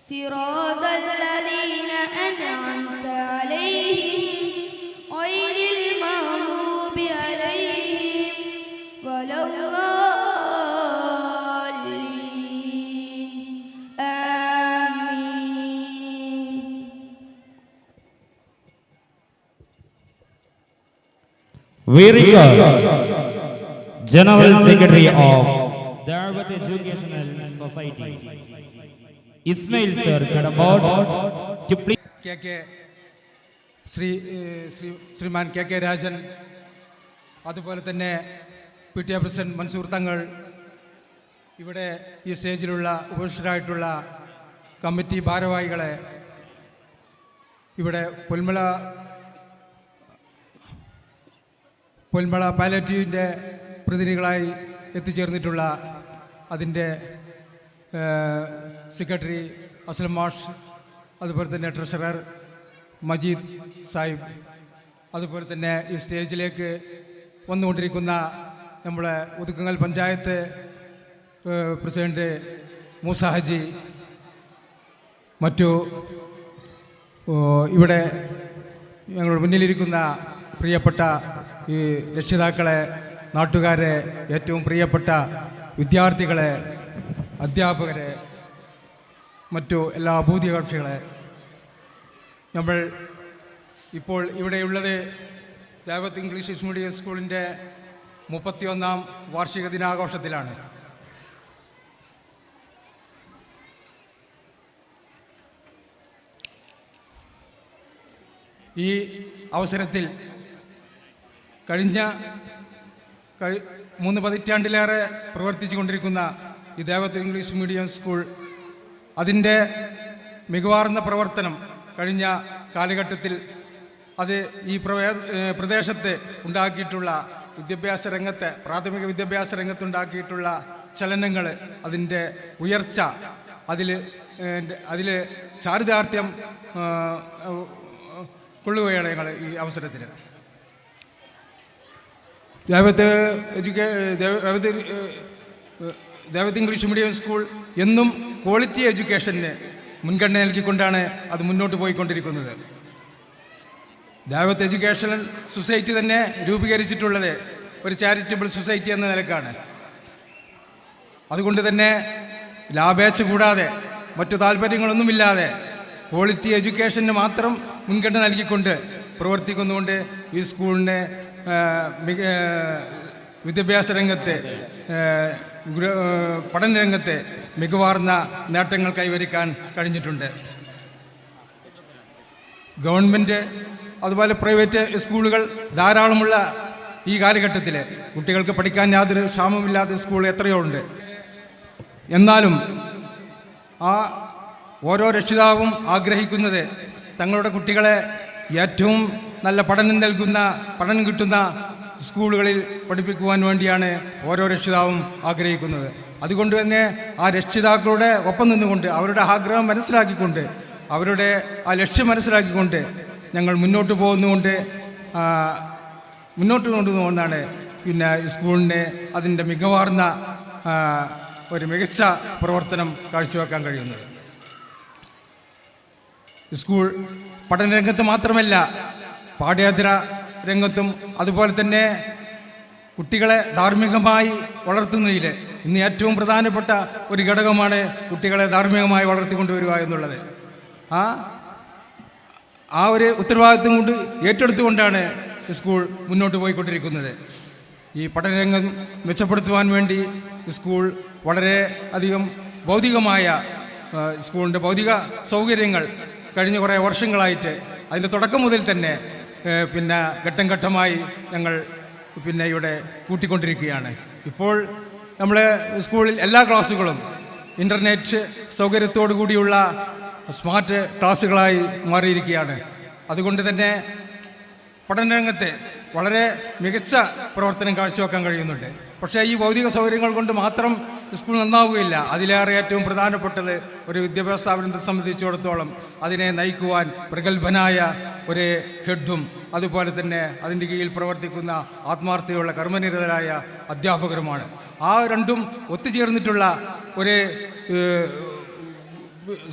صراط الذين أنعمت عليهم غير المغضوب عليهم ولا الضالين آمين. We request General Secretary of Dawat Educational Society Ismail sir Kadambod to please Shriman K K Rajan, അതുപോലെ തന്നെ P T A president Mansoor Thangal, ഇവിടെ ഈ സ്റ്റേജിലുള്ള ഉപവിഷ്ടരായിട്ടുള്ള committee ഭാരവാഹികളെ, ഇവിടെ പൊന്മള പാലറ്റീവിൻ്റെ പ്രതിനിധികളായി എത്തിച്ചേർന്നിട്ടുള്ള അതിൻ്റെ സെക്രട്ടറി അസ്ലം മാഷ്, അതുപോലെ തന്നെ ട്രഷറർ മജീദ് സാഹിബ്, അതുപോലെ തന്നെ ഈ സ്റ്റേജിലേക്ക് വന്നുകൊണ്ടിരിക്കുന്ന നമ്മളെ ഒതുക്കങ്ങൽ പഞ്ചായത്ത് പ്രസിഡന്റ് മൂസ ഹാജി, മറ്റു ഇവിടെ ഞങ്ങളുടെ മുന്നിലിരിക്കുന്ന പ്രിയപ്പെട്ട ഈ രക്ഷിതാക്കളെ, നാട്ടുകാരെ, ഏറ്റവും പ്രിയപ്പെട്ട വിദ്യാർത്ഥികളെ, അധ്യാപകരെ, മറ്റു എല്ലാ ഭൂരിപക്ഷികളെ, നമ്മൾ ഇപ്പോൾ ഇവിടെയുള്ളത് ദേവത്ത് ഇംഗ്ലീഷ് മീഡിയം സ്കൂളിൻ്റെ 31ാം വാർഷിക ദിനാഘോഷത്തിലാണ്. ഈ അവസരത്തിൽ കഴിഞ്ഞ 3 പതിറ്റാണ്ടിലേറെ പ്രവർത്തിച്ചു കൊണ്ടിരിക്കുന്ന ഈ ദേവത്ത് ഇംഗ്ലീഷ് മീഡിയം സ്കൂൾ അതിൻ്റെ മികവാർന്ന പ്രവർത്തനം കഴിഞ്ഞ കാലഘട്ടത്തിൽ അത് ഈ പ്രദേശത്ത് ഉണ്ടാക്കിയിട്ടുള്ള വിദ്യാഭ്യാസ രംഗത്ത്, പ്രാഥമിക വിദ്യാഭ്യാസ രംഗത്തുണ്ടാക്കിയിട്ടുള്ള ചലനങ്ങൾ, അതിൻ്റെ ഉയർച്ച, അതിൽ ചാരിതാർത്ഥ്യം കൊള്ളുകയാണ് ഞങ്ങൾ ഈ അവസരത്തിൽ. ദേവത്ത് ഇംഗ്ലീഷ് മീഡിയം സ്കൂൾ എന്നും ക്വാളിറ്റി എഡ്യൂക്കേഷന് മുൻഗണന നൽകിക്കൊണ്ടാണ് അത് മുന്നോട്ട് പോയിക്കൊണ്ടിരിക്കുന്നത്. ദേവത്ത് എഡ്യൂക്കേഷണൽ സൊസൈറ്റി തന്നെ രൂപീകരിച്ചിട്ടുള്ളത് ഒരു ചാരിറ്റബിൾ സൊസൈറ്റി എന്ന നിലക്കാണ്. അതുകൊണ്ട് തന്നെ ലാഭേച്ഛ കൂടാതെ മറ്റു താല്പര്യങ്ങളൊന്നുമില്ലാതെ ക്വാളിറ്റി എഡ്യൂക്കേഷന് മാത്രം മുൻഗണന നൽകിക്കൊണ്ട് പ്രവർത്തിക്കുന്നുകൊണ്ട് ഈ സ്കൂളിനെ വിദ്യാഭ്യാസ രംഗത്ത്, പഠനരംഗത്ത് മികവാർന്ന നേട്ടങ്ങൾ കൈവരിക്കാൻ കഴിഞ്ഞിട്ടുണ്ട്. ഗവൺമെൻറ് അതുപോലെ പ്രൈവറ്റ് സ്കൂളുകൾ ധാരാളമുള്ള ഈ കാലഘട്ടത്തിൽ കുട്ടികൾക്ക് പഠിക്കാൻ യാതൊരു ക്ഷാമമില്ലാത്ത സ്കൂൾ എത്രയോ ഉണ്ട്. എന്നാലും ഓരോ രക്ഷിതാവും ആഗ്രഹിക്കുന്നത് തങ്ങളുടെ കുട്ടികളെ ഏറ്റവും നല്ല പഠനം കിട്ടുന്ന സ്കൂളുകളിൽ പഠിപ്പിക്കുവാൻ വേണ്ടിയാണ് ഓരോ രക്ഷിതാവും ആഗ്രഹിക്കുന്നത്. അതുകൊണ്ട് തന്നെ ആ രക്ഷിതാക്കളുടെ ഒപ്പം നിന്നുകൊണ്ട്, അവരുടെ ആഗ്രഹം മനസ്സിലാക്കിക്കൊണ്ട്, അവരുടെ ആ ലക്ഷ്യം മനസ്സിലാക്കിക്കൊണ്ട് ഞങ്ങൾ മുന്നോട്ട് കൊണ്ടുപോകുന്നതാണ് പിന്നെ സ്കൂളിനെ അതിൻ്റെ മികവാർന്ന ഒരു മികച്ച പ്രവർത്തനം കാഴ്ചവെക്കാൻ കഴിയുന്നത്. സ്കൂൾ പഠനരംഗത്ത് മാത്രമല്ല, പാഠ്യേതര രംഗത്തും അതുപോലെ തന്നെ കുട്ടികളെ ധാർമ്മികമായി വളർത്തുന്നതിൽ ഇന്ന് ഏറ്റവും പ്രധാനപ്പെട്ട ഒരു ഘടകമാണ് കുട്ടികളെ ധാർമ്മികമായി വളർത്തിക്കൊണ്ടുവരിക എന്നുള്ളത്. ആ ഒരു ഉത്തരവാദിത്വം കൊണ്ട് ഏറ്റെടുത്തുകൊണ്ടാണ് സ്കൂൾ മുന്നോട്ട് പോയിക്കൊണ്ടിരിക്കുന്നത്. ഈ പഠനരംഗം മെച്ചപ്പെടുത്തുവാൻ വേണ്ടി സ്കൂൾ വളരെ അധികം സ്കൂളിൻ്റെ ഭൗതിക സൗകര്യങ്ങൾ കഴിഞ്ഞ കുറേ വർഷങ്ങളായിട്ട് അതിൻ്റെ തുടക്കം മുതൽ തന്നെ ഘട്ടം ഘട്ടമായി ഞങ്ങൾ ഇവിടെ കൂട്ടിക്കൊണ്ടിരിക്കുകയാണ്. ഇപ്പോൾ നമ്മൾ സ്കൂളിൽ എല്ലാ ക്ലാസ്സുകളും ഇൻ്റർനെറ്റ് സൗകര്യത്തോടു കൂടിയുള്ള സ്മാർട്ട് ക്ലാസ്സുകളായി മാറിയിരിക്കുകയാണ്. അതുകൊണ്ട് തന്നെ പഠനരംഗത്തെ വളരെ മികച്ച പ്രവർത്തനം കാഴ്ചവെക്കാൻ കഴിയുന്നുണ്ട്. പക്ഷേ ഈ ഭൗതിക സൗകര്യങ്ങൾ കൊണ്ട് മാത്രം സ്കൂൾ നന്നാവുകയില്ല. അതിലേറെ ഏറ്റവും പ്രധാനപ്പെട്ടത് ഒരു വിദ്യാഭ്യാസ സ്ഥാപനത്തെ സംബന്ധിച്ചിടത്തോളം അതിനെ നയിക്കുവാൻ പ്രഗത്ഭനായ ഒരു ഹെഡും അതുപോലെ തന്നെ അതിൻ്റെ കീഴിൽ പ്രവർത്തിക്കുന്ന ആത്മാർത്ഥതയുള്ള കർമ്മനിരതരായ അധ്യാപകരുമാണ്. ആ രണ്ടും ഒത്തുചേർന്നിട്ടുള്ള ഒരു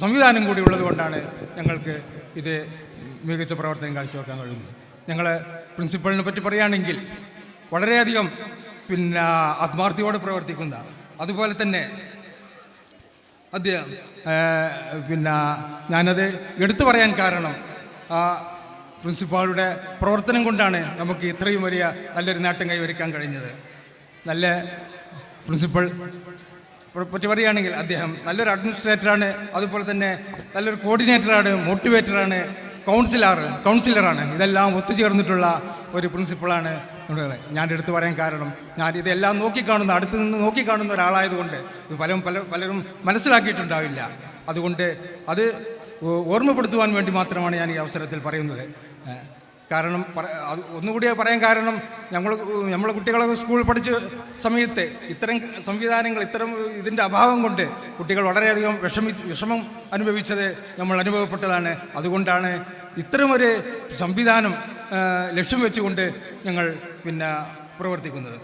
സംവിധാനം കൂടി ഉള്ളത് കൊണ്ടാണ് ഞങ്ങൾക്ക് ഇത് മികച്ച പ്രവർത്തനം കാഴ്ചവെക്കാൻ കഴിയുന്നത്. ഞങ്ങൾ പ്രിൻസിപ്പളിനെ പറ്റി പറയുകയാണെങ്കിൽ വളരെയധികം ആത്മാർത്ഥതയോടെ പ്രവർത്തിക്കുന്ന, അതുപോലെ തന്നെ അദ്ദേഹം ഞാനത് എടുത്തു പറയാൻ കാരണം ആ പ്രിൻസിപ്പാളുടെ പ്രവർത്തനം കൊണ്ടാണ് നമുക്ക് ഇത്രയും വലിയ നല്ലൊരു നേട്ടം കൈവരിക്കാൻ കഴിഞ്ഞത്. നല്ല പ്രിൻസിപ്പൾ പറ്റി പറയുകയാണെങ്കിൽ അദ്ദേഹം നല്ലൊരു അഡ്മിനിസ്ട്രേറ്ററാണ്, അതുപോലെ തന്നെ നല്ലൊരു കോർഡിനേറ്ററാണ്, മോട്ടിവേറ്ററാണ്, കൗൺസിലറാണ്. ഇതെല്ലാം ഒത്തുചേർന്നിട്ടുള്ള ഒരു പ്രിൻസിപ്പളാണ് ഞാൻ എടുത്തു പറയാൻ കാരണം ഞാൻ ഇതെല്ലാം അടുത്ത് നിന്ന് നോക്കിക്കാണുന്ന ഒരാളായതുകൊണ്ട് ഇത് പലരും മനസ്സിലാക്കിയിട്ടുണ്ടാവില്ല. അതുകൊണ്ട് അത് ഓർമ്മപ്പെടുത്തുവാൻ വേണ്ടി മാത്രമാണ് ഞാൻ ഈ അവസരത്തിൽ പറയുന്നത്. കാരണം ഒന്നുകൂടി പറയാൻ കാരണം നമ്മളെ കുട്ടികളൊക്കെ സ്കൂളിൽ പഠിച്ച സമയത്ത് ഇത്തരം സംവിധാനങ്ങൾ ഇതിൻ്റെ അഭാവം കൊണ്ട് കുട്ടികൾ വളരെയധികം വിഷമം അനുഭവിച്ചത് നമ്മൾ അനുഭവപ്പെട്ടതാണ്. അതുകൊണ്ടാണ് ഇത്തരമൊരു സംവിധാനം ലക്ഷ്യം വെച്ചുകൊണ്ട് ഞങ്ങൾ പ്രവർത്തിക്കുന്നത്.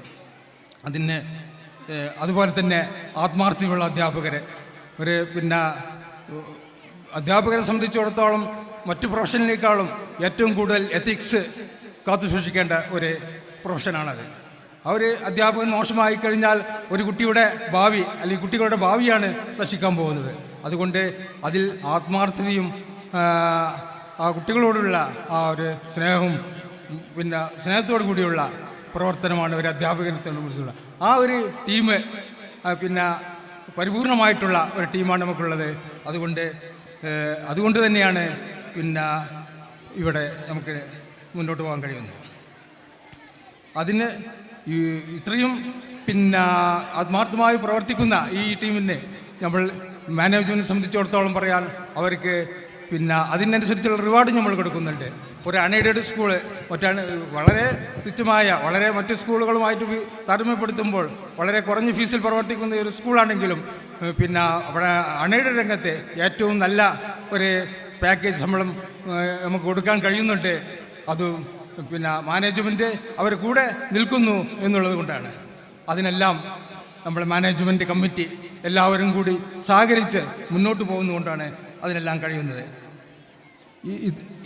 അതുപോലെ തന്നെ ആത്മാർത്ഥതയുള്ള അധ്യാപകരെ അധ്യാപകരെ സംബന്ധിച്ചിടത്തോളം മറ്റു പ്രൊഫഷനിലേക്കാളും ഏറ്റവും കൂടുതൽ എത്തിക്സ് കാത്തു സൂക്ഷിക്കേണ്ട ഒരു പ്രൊഫഷനാണത്. അധ്യാപകൻ മോശമായി കഴിഞ്ഞാൽ ഒരു കുട്ടിയുടെ ഭാവി അല്ലെങ്കിൽ കുട്ടികളുടെ ഭാവിയാണ് നശിക്കാൻ പോകുന്നത്. അതുകൊണ്ട് അതിൽ ആത്മാർത്ഥതയും ആ കുട്ടികളോടുള്ള ആ ഒരു സ്നേഹവും സ്നേഹത്തോടു കൂടിയുള്ള പ്രവർത്തനമാണ് ഒരു അധ്യാപകനത്തിനുള്ള ആ ഒരു ടീം പരിപൂർണമായിട്ടുള്ള ഒരു ടീമാണ് നമുക്കുള്ളത്. അതുകൊണ്ട് തന്നെയാണ് ഇവിടെ നമുക്ക് മുന്നോട്ട് പോകാൻ കഴിയുന്നത്. അതിന് ഇത്രയും ആത്മാർത്ഥമായി പ്രവർത്തിക്കുന്ന ഈ ടീമിനെ നമ്മൾ മാനേജ്മെൻറ്റിനെ സംബന്ധിച്ചിടത്തോളം പറയാൻ അവർക്ക് അതിനനുസരിച്ചുള്ള റിവാർഡ് നമ്മൾ കൊടുക്കുന്നുണ്ട്. ഒരു അൺഎയ്ഡഡ് സ്കൂള് വളരെ തുച്ഛമായ മറ്റ് സ്കൂളുകളുമായിട്ട് താരതമ്യപ്പെടുത്തുമ്പോൾ വളരെ കുറഞ്ഞ ഫീസിൽ പ്രവർത്തിക്കുന്ന ഒരു സ്കൂളാണെങ്കിലും അവിടെ അൺഎയ്ഡഡ് രംഗത്തെ ഏറ്റവും നല്ല ഒരു പാക്കേജ് ശമ്പളം നമുക്ക് കൊടുക്കാൻ കഴിയുന്നുണ്ട്. അത് മാനേജ്മെൻറ്റ് അവർ കൂടെ നിൽക്കുന്നു എന്നുള്ളത് കൊണ്ടാണ്. അതിനെല്ലാം നമ്മൾ മാനേജ്മെൻറ്റ് കമ്മിറ്റി എല്ലാവരും കൂടി സഹകരിച്ച് മുന്നോട്ട് പോകുന്നതുകൊണ്ടാണ് അതിനെല്ലാം കഴിയുന്നത്.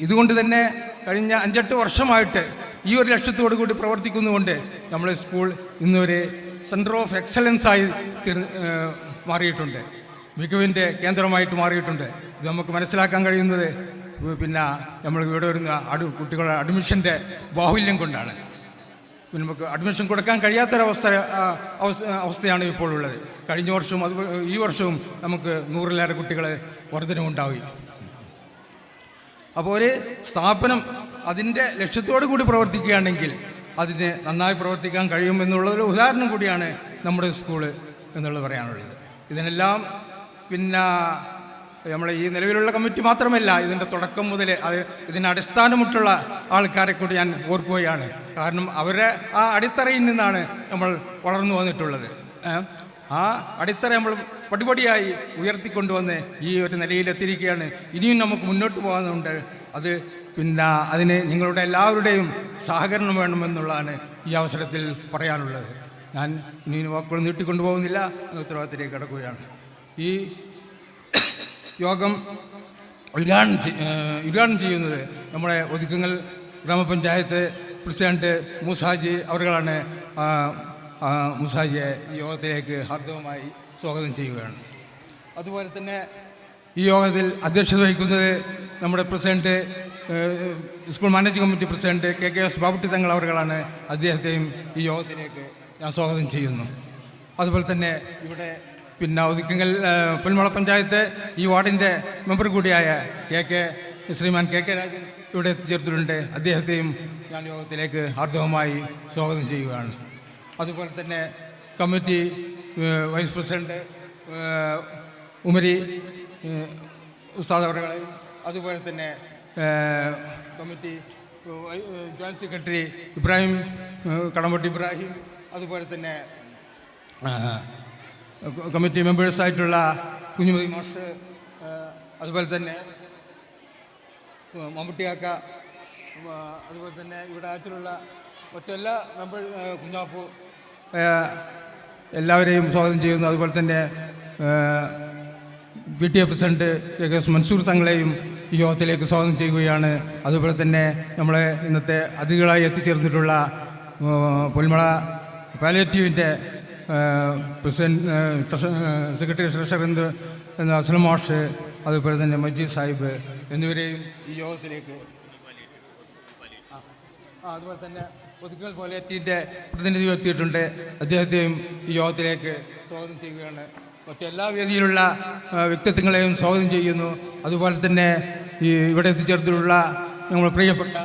ഇതുകൊണ്ട് തന്നെ കഴിഞ്ഞ 5-8 വർഷമായിട്ട് ഈ ഒരു ലക്ഷ്യത്തോടു കൂടി പ്രവർത്തിക്കുന്നതുകൊണ്ട് നമ്മുടെ സ്കൂൾ ഇന്നൊരു സെൻറ്റർ ഓഫ് എക്സലൻസായി മാറിയിട്ടുണ്ട്, മികവിൻ്റെ കേന്ദ്രമായിട്ട് മാറിയിട്ടുണ്ട്. ഇത് നമുക്ക് മനസ്സിലാക്കാൻ കഴിയുന്നത് നമ്മൾ ഇവിടെ വരുന്ന കുട്ടികളുടെ അഡ്മിഷൻ്റെ ബാഹുല്യം കൊണ്ടാണ്. നമുക്ക് അഡ്മിഷൻ കൊടുക്കാൻ അവസ്ഥയാണ് ഇപ്പോൾ ഉള്ളത്. കഴിഞ്ഞ വർഷവും ഈ വർഷവും നമുക്ക് 100-ലേറെ കുട്ടികൾ വർധനവുണ്ടായി. അപ്പോൾ ഒരു സ്ഥാപനം അതിൻ്റെ ലക്ഷ്യത്തോടു കൂടി പ്രവർത്തിക്കുകയാണെങ്കിൽ അതിന് നന്നായി പ്രവർത്തിക്കാൻ കഴിയുമെന്നുള്ളൊരു ഉദാഹരണം കൂടിയാണ് നമ്മുടെ സ്കൂള് എന്നുള്ളത് പറയാനുള്ളത്. ഇതിനെല്ലാം നമ്മൾ ഈ നിലവിലുള്ള കമ്മിറ്റി മാത്രമല്ല, ഇതിൻ്റെ തുടക്കം മുതൽ ഇതിന് അടിസ്ഥാനമുട്ടുള്ള ആൾക്കാരെ കൂടി ഞാൻ ഓർക്കുകയാണ്. കാരണം അവരുടെ ആ അടിത്തറയിൽ നിന്നാണ് നമ്മൾ വളർന്നു വന്നിട്ടുള്ളത്. ആ അടിത്തറ നമ്മൾ പടിപടിയായി ഉയർത്തിക്കൊണ്ടുവന്ന് ഈ ഒരു നിലയിലെത്തിയിരിക്കുകയാണ്. ഇനിയും നമുക്ക് മുന്നോട്ട് പോകാനുണ്ട്. അതിന് നിങ്ങളുടെ എല്ലാവരുടെയും സഹകരണം വേണമെന്നുള്ളതാണ് ഈ അവസരത്തിൽ പറയാനുള്ളത്. ഞാൻ ഇനി വാക്കുകൾ നീട്ടിക്കൊണ്ടുപോകുന്നില്ല, ഉത്തരവാദിത്തത്തിലേക്ക് കടക്കുകയാണ്. ഈ യോഗം ഉദ്ഘാടനം ചെയ്യുന്നത് നമ്മുടെ ഒതുക്കങ്ങൾ ഗ്രാമപഞ്ചായത്ത് പ്രസിഡന്റ് മൂസാജി അവരുകളാണ്. മൂസാജിയെ ഈ യോഗത്തിലേക്ക് ഹാർദവമായി സ്വാഗതം ചെയ്യുകയാണ്. അതുപോലെ തന്നെ ഈ യോഗത്തിൽ അധ്യക്ഷത വഹിക്കുന്നത് നമ്മുടെ president, school managing committee president KKS Babutty തങ്ങൾ അവരുകളാണ്. അദ്ദേഹത്തെയും ഈ യോഗത്തിലേക്ക് ഞാൻ സ്വാഗതം ചെയ്യുന്നു. അതുപോലെ തന്നെ ഇവിടെ ഒതുക്കൽ പുൽമള പഞ്ചായത്ത് ഈ വാർഡിൻ്റെ മെമ്പർ കൂടിയായ ശ്രീമാൻ KK രാജൻ ഇവിടെ എത്തിച്ചേർത്തിട്ടുണ്ട്. അദ്ദേഹത്തെയും ഞാൻ യോഗത്തിലേക്ക് ഹാർദവമായി സ്വാഗതം ചെയ്യുകയാണ്. അതുപോലെ തന്നെ കമ്മിറ്റി വൈസ് പ്രസിഡന്റ് ഉമരി ഉസ്താദ് അവരുകളെയും, അതുപോലെ തന്നെ committee joint secretary Ibrahim Kadampatti Ibrahim, അതുപോലെ തന്നെ കമ്മിറ്റി മെമ്പേഴ്സായിട്ടുള്ള കുഞ്ഞുമതി മാഷ്, അതുപോലെ തന്നെ മമ്മൂട്ടിയാക്ക, അതുപോലെ തന്നെ ഇവിടെ ആറ്റിലുള്ള മറ്റെല്ലാ മെമ്പർ കുഞ്ഞാപ്പു, എല്ലാവരെയും സ്വാഗതം ചെയ്യുന്നു. അതുപോലെ തന്നെ PTA പ്രസിഡന്റ് KS മൻസൂർ തങ്ങളെയും ഈ യോഗത്തിലേക്ക് സ്വാഗതം ചെയ്യുകയാണ്. അതുപോലെ തന്നെ നമ്മളെ ഇന്നത്തെ അതിഥികളായി എത്തിച്ചേർന്നിട്ടുള്ള പുൽമള പാലിയേറ്റീവിൻ്റെ പ്രസിഡന്റ് സെക്രട്ടറി ട്രഷറർ എന്ന അസ്ലം മാഷ്, അതുപോലെ തന്നെ മജീദ് സാഹിബ് എന്നിവരെയും ഈ യോഗത്തിലേക്ക്, അതുപോലെ തന്നെ ഒതുക്കൽ പാലിയേറ്റീവിൻ്റെ പ്രതിനിധി എത്തിയിട്ടുണ്ട്, അദ്ദേഹത്തെയും ഈ യോഗത്തിലേക്ക് സ്വാഗതം ചെയ്യുകയാണ്. മറ്റെല്ലാ വേദിയിലുള്ള വ്യക്തിത്വങ്ങളെയും സ്വാഗതം ചെയ്യുന്നു. അതുപോലെ തന്നെ ഇവിടെ എത്തിച്ചേർന്നിട്ടുള്ള നമ്മൾ പ്രിയപ്പെട്ട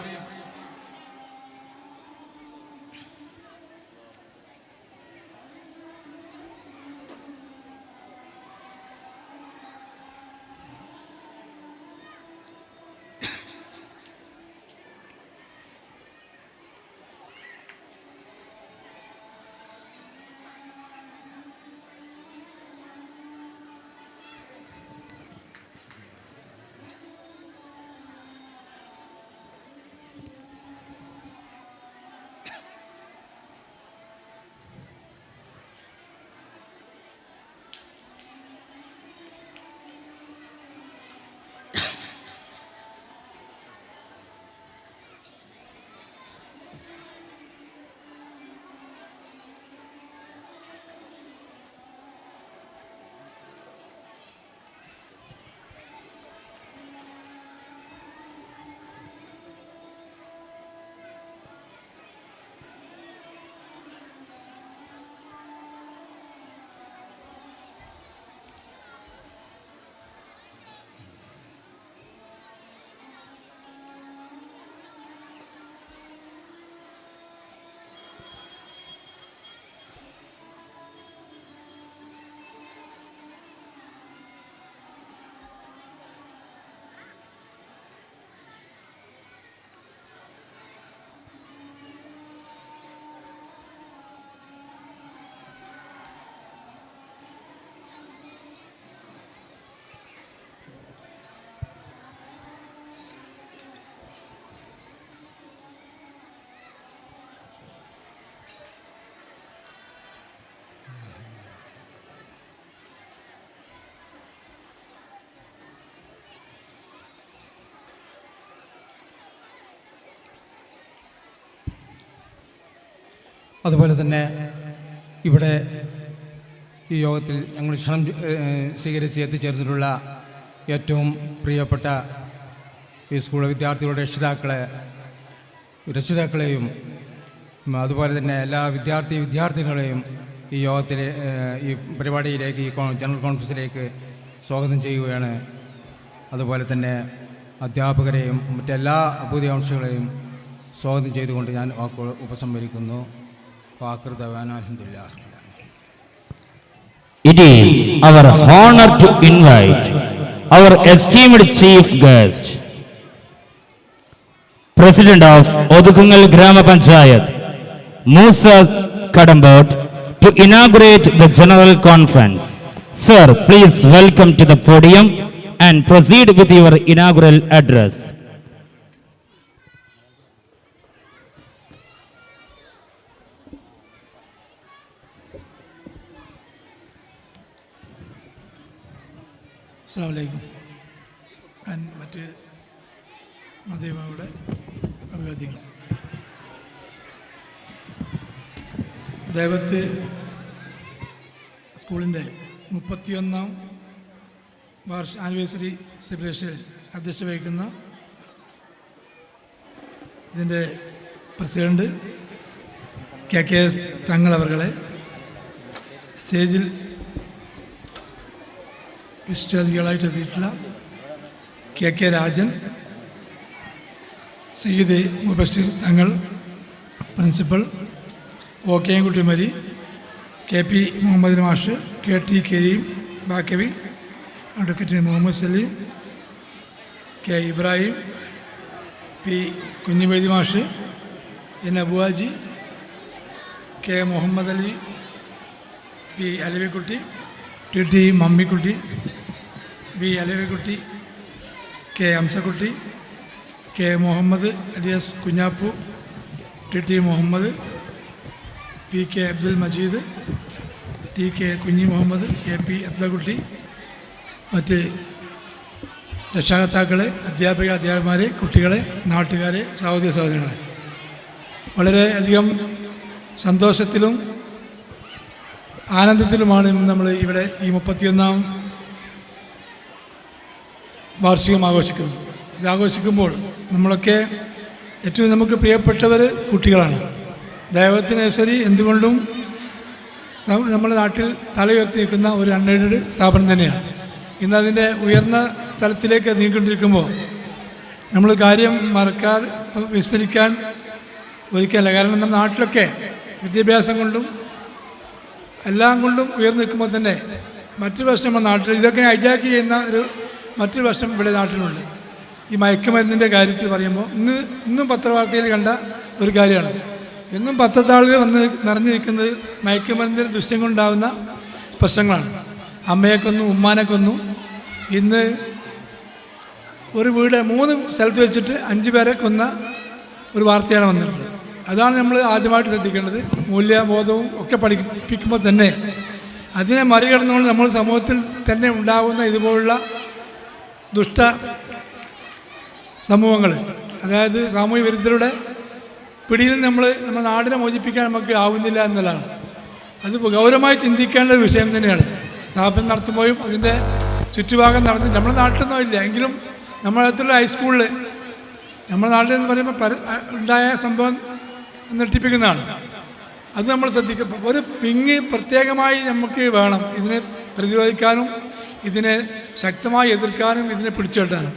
അതുപോലെ തന്നെ ഇവിടെ ഈ യോഗത്തിൽ ഞങ്ങൾ ക്ഷണം സ്വീകരിച്ച് എത്തിച്ചേർന്നിട്ടുള്ള ഏറ്റവും പ്രിയപ്പെട്ട ഈ സ്കൂൾ വിദ്യാർത്ഥികളുടെ രക്ഷിതാക്കളെയും അതുപോലെ തന്നെ എല്ലാ വിദ്യാർത്ഥികളെയും ഈ യോഗത്തിൽ ഈ പരിപാടിയിലേക്ക്, ഈ ജനറൽ കോൺഫറൻസിലേക്ക് സ്വാഗതം ചെയ്യുകയാണ്. അതുപോലെ തന്നെ അധ്യാപകരെയും മറ്റെല്ലാ അഭൂതികാംക്ഷികളെയും സ്വാഗതം ചെയ്തുകൊണ്ട് ഞാൻ വാക്കുകൾ ഉപസംഹരിക്കുന്നു. It is our honor to invite our esteemed chief guest, President of Odukungal Grama Panchayat, Musa Kadambot, to inaugurate the General Conference. Sir, please welcome to the podium and proceed with your inaugural address. അസ്സലാമു അലൈക്കും. ഞാൻ മറ്റ് മതവിഭാഗങ്ങളുടെ അഭിവാദ്യങ്ങൾ. ദേവത്ത് സ്കൂളിൻ്റെ 31ാം anniversary celebration അധ്യക്ഷത വഹിക്കുന്ന ഇതിൻ്റെ president KS തങ്ങൾ അവർകളെ, സ്റ്റേജിൽ വിശിഷ്ടാതിഥികളായിട്ട് എത്തിയിട്ടുള്ള KK Rajan, Sayyid Mubashir Thangal principal, OK Kuttimari, KP Muhammad മാഷ്, KT Kareem Baqavi, advocate Muhammad Saleem, K Ibrahim, P Kunhimaidi മാഷ്, N Abuvaji, K Muhammad Ali, P Alavikutty, TT Mammikutty, B Alavikutty, K Amsakutty, K Muhammad alias Kunhappu, TT Muhammad, PK Abdul Majeed, TK Kunhi Muhammad, KP Abdullakutty, മറ്റ് രക്ഷാകർത്താക്കളെ, അധ്യാപകന്മാരെ, കുട്ടികളെ, നാട്ടുകാരെ, സഹോദരി സഹോദരങ്ങളെ, വളരെ അധികം സന്തോഷത്തിലും ആനന്ദത്തിലുമാണ് നമ്മൾ ഇവിടെ ഈ 31-ാം വാർഷികം ആഘോഷിക്കുന്നത്. ഇതാഘോഷിക്കുമ്പോൾ നമ്മളൊക്കെ ഏറ്റവും നമുക്ക് പ്രിയപ്പെട്ടവർ കുട്ടികളാണ്. ദൈവത്തിനനുസരി എന്തുകൊണ്ടും നമ്മുടെ നാട്ടിൽ തല ഉയർത്തി നിൽക്കുന്ന ഒരു അൺഎയ്ഡഡ് സ്ഥാപനം തന്നെയാണ്. ഇന്നതിൻ്റെ ഉയർന്ന തലത്തിലേക്ക് നീങ്ങിക്കൊണ്ടിരിക്കുമ്പോൾ നമ്മൾ കാര്യം വിസ്മരിക്കാൻ ഒരിക്കലല്ല. കാരണം നമ്മുടെ നാട്ടിലൊക്കെ വിദ്യാഭ്യാസം കൊണ്ടും എല്ലാം കൊണ്ടും ഉയർന്നു നിൽക്കുമ്പോൾ തന്നെ മറ്റൊരു വശം നമ്മുടെ നാട്ടിൽ ഇതൊക്കെ ഹൈജാക്ക് ചെയ്യുന്ന മറ്റൊരു വശം ഇവിടെ നാട്ടിലുണ്ട്. ഈ മയക്കുമരുന്നിൻ്റെ കാര്യത്തിൽ പറയുമ്പോൾ ഇന്നും പത്രവാർത്തയിൽ കണ്ട ഒരു കാര്യമാണ്. എന്നും പത്രത്താളുകൾ നിറഞ്ഞു നിൽക്കുന്നത് മയക്കുമരുന്നിൻ്റെ ദുഷ്യം കൊണ്ടുണ്ടാകുന്ന പ്രശ്നങ്ങളാണ്. അമ്മയെ കൊന്നു, ഉമ്മാനെ കൊന്നു. ഇന്ന് ഒരു വീട് 3 സ്ഥലത്ത് വെച്ചിട്ട് 5 പേരെ കൊന്ന ഒരു വാർത്തയാണ് വന്നിട്ടുള്ളത്. അതാണ് നമ്മൾ ആദ്യമായിട്ട് ശ്രദ്ധിക്കേണ്ടത്. മൂല്യബോധവും ഒക്കെ പഠിപ്പിക്കുമ്പോൾ തന്നെ അതിനെ മറികടന്നുകൊണ്ട് നമ്മൾ സമൂഹത്തിൽ തന്നെ ഉണ്ടാകുന്ന ഇതുപോലുള്ള ദുഷ്ട സമൂഹങ്ങൾ, അതായത് സാമൂഹ്യ വിരുദ്ധരുടെ പിടിയിൽ നമ്മുടെ നാടിനെ മോചിപ്പിക്കാൻ നമുക്ക് ആവുന്നില്ല എന്നുള്ളതാണ്. അത് ഗൗരവമായി ചിന്തിക്കേണ്ട ഒരു വിഷയം തന്നെയാണ്. സ്ഥാപനം നടത്തുമ്പോഴും അതിൻ്റെ ചുറ്റുഭാഗം നടത്തി നമ്മുടെ നാട്ടിലൊന്നും ഇല്ല എങ്കിലും നമ്മുടെ അടുത്തുള്ള ഹൈസ്കൂളിൽ നമ്മുടെ നാട്ടിൽ എന്ന് പറയുമ്പോൾ ഉണ്ടായ സംഭവം ഞെട്ടിപ്പിക്കുന്നതാണ്. അത് നമ്മൾ ശ്രദ്ധിക്കും. ഒരു പിങ് പ്രത്യേകമായി നമുക്ക് വേണം ഇതിനെ പ്രതിരോധിക്കാനും ഇതിനെ ശക്തമായി എതിർക്കാനും ഇതിനെ പിടിച്ചുകെട്ടാനും.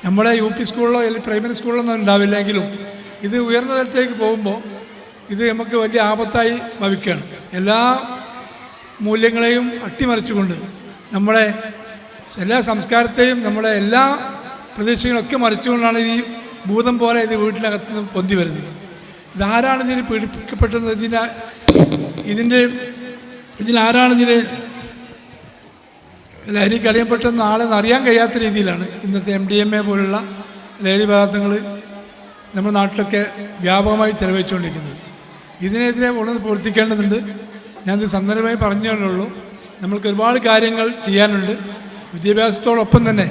നമ്മുടെ UP സ്കൂളിലോ അല്ലെങ്കിൽ പ്രൈമറി സ്കൂളിലൊന്നും ഉണ്ടാവില്ലെങ്കിലും ഇത് ഉയർന്ന തലത്തേക്ക് പോകുമ്പോൾ ഇത് നമുക്ക് വലിയ ആപത്തായി ഭവിക്കുകയാണ്. എല്ലാ മൂല്യങ്ങളെയും അട്ടിമറിച്ചുകൊണ്ട് നമ്മുടെ എല്ലാ സംസ്കാരത്തെയും നമ്മുടെ എല്ലാ പ്രതീക്ഷകളൊക്കെ മറിച്ചുകൊണ്ടാണ് ഈ ഭൂതം പോലെ ഇത് വീട്ടിനകത്ത് നിന്ന് പൊന്തി വരുന്നത്. ഇതാരാണ് ഇതിന് പീഡിപ്പിക്കപ്പെട്ടത്? ഇതിലാരാണ് ഇതിന് ലഹരിക്ക് അടിയപ്പെട്ടെന്ന് ആളെന്ന് അറിയാൻ കഴിയാത്ത രീതിയിലാണ് ഇന്നത്തെ MDMA പോലുള്ള ലഹരി പദാർത്ഥങ്ങൾ നമ്മുടെ നാട്ടിലൊക്കെ വ്യാപകമായി ചെലവഴിച്ചുകൊണ്ടിരിക്കുന്നത്. ഇതിനെതിരെ ഉണർന്ന് പ്രവർത്തിക്കേണ്ടതുണ്ട്. ഞാനത് സന്ദർഭമായി പറഞ്ഞുള്ളൂ. നമ്മൾക്ക് ഒരുപാട് കാര്യങ്ങൾ ചെയ്യാനുണ്ട്. വിദ്യാഭ്യാസത്തോടൊപ്പം തന്നെ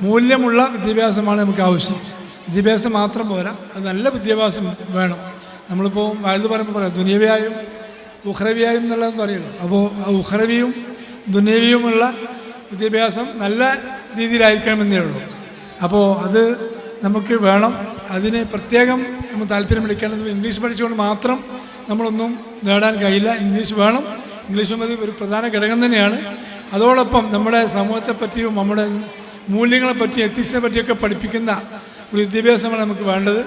മൂല്യമുള്ള വിദ്യാഭ്യാസമാണ് നമുക്ക് ആവശ്യം. വിദ്യാഭ്യാസം മാത്രം പോരാ, അത് നല്ല വിദ്യാഭ്യാസം വേണം. നമ്മളിപ്പോൾ വലുത് പറയുമ്പോൾ പറയാം ദുനിയവിയായും ഉഖ്രവിയായും എന്നുള്ളതെന്ന് പറയുള്ളൂ. അപ്പോൾ ആ ഉഖ്രവിയും ദുനിയവിയുമുള്ള വിദ്യാഭ്യാസം നല്ല രീതിയിലായിരിക്കണമെന്നേ ഉള്ളൂ. അപ്പോൾ അത് നമുക്ക് വേണം. അതിന് പ്രത്യേകം നമ്മൾ താല്പര്യം എടുക്കേണ്ടത് ഇംഗ്ലീഷ് പഠിച്ചുകൊണ്ട് മാത്രം നമ്മളൊന്നും നേടാൻ കഴിയില്ല. ഇംഗ്ലീഷ് വേണം. ഇംഗ്ലീഷും അത് ഒരു പ്രധാന ഘടകം തന്നെയാണ്. അതോടൊപ്പം നമ്മുടെ സമൂഹത്തെപ്പറ്റിയും നമ്മുടെ മൂല്യങ്ങളെപ്പറ്റിയും എത്തിക്സിനെ പറ്റിയൊക്കെ പഠിപ്പിക്കുന്ന ഒരു വിദ്യാഭ്യാസമാണ് നമുക്ക് വേണ്ടത്.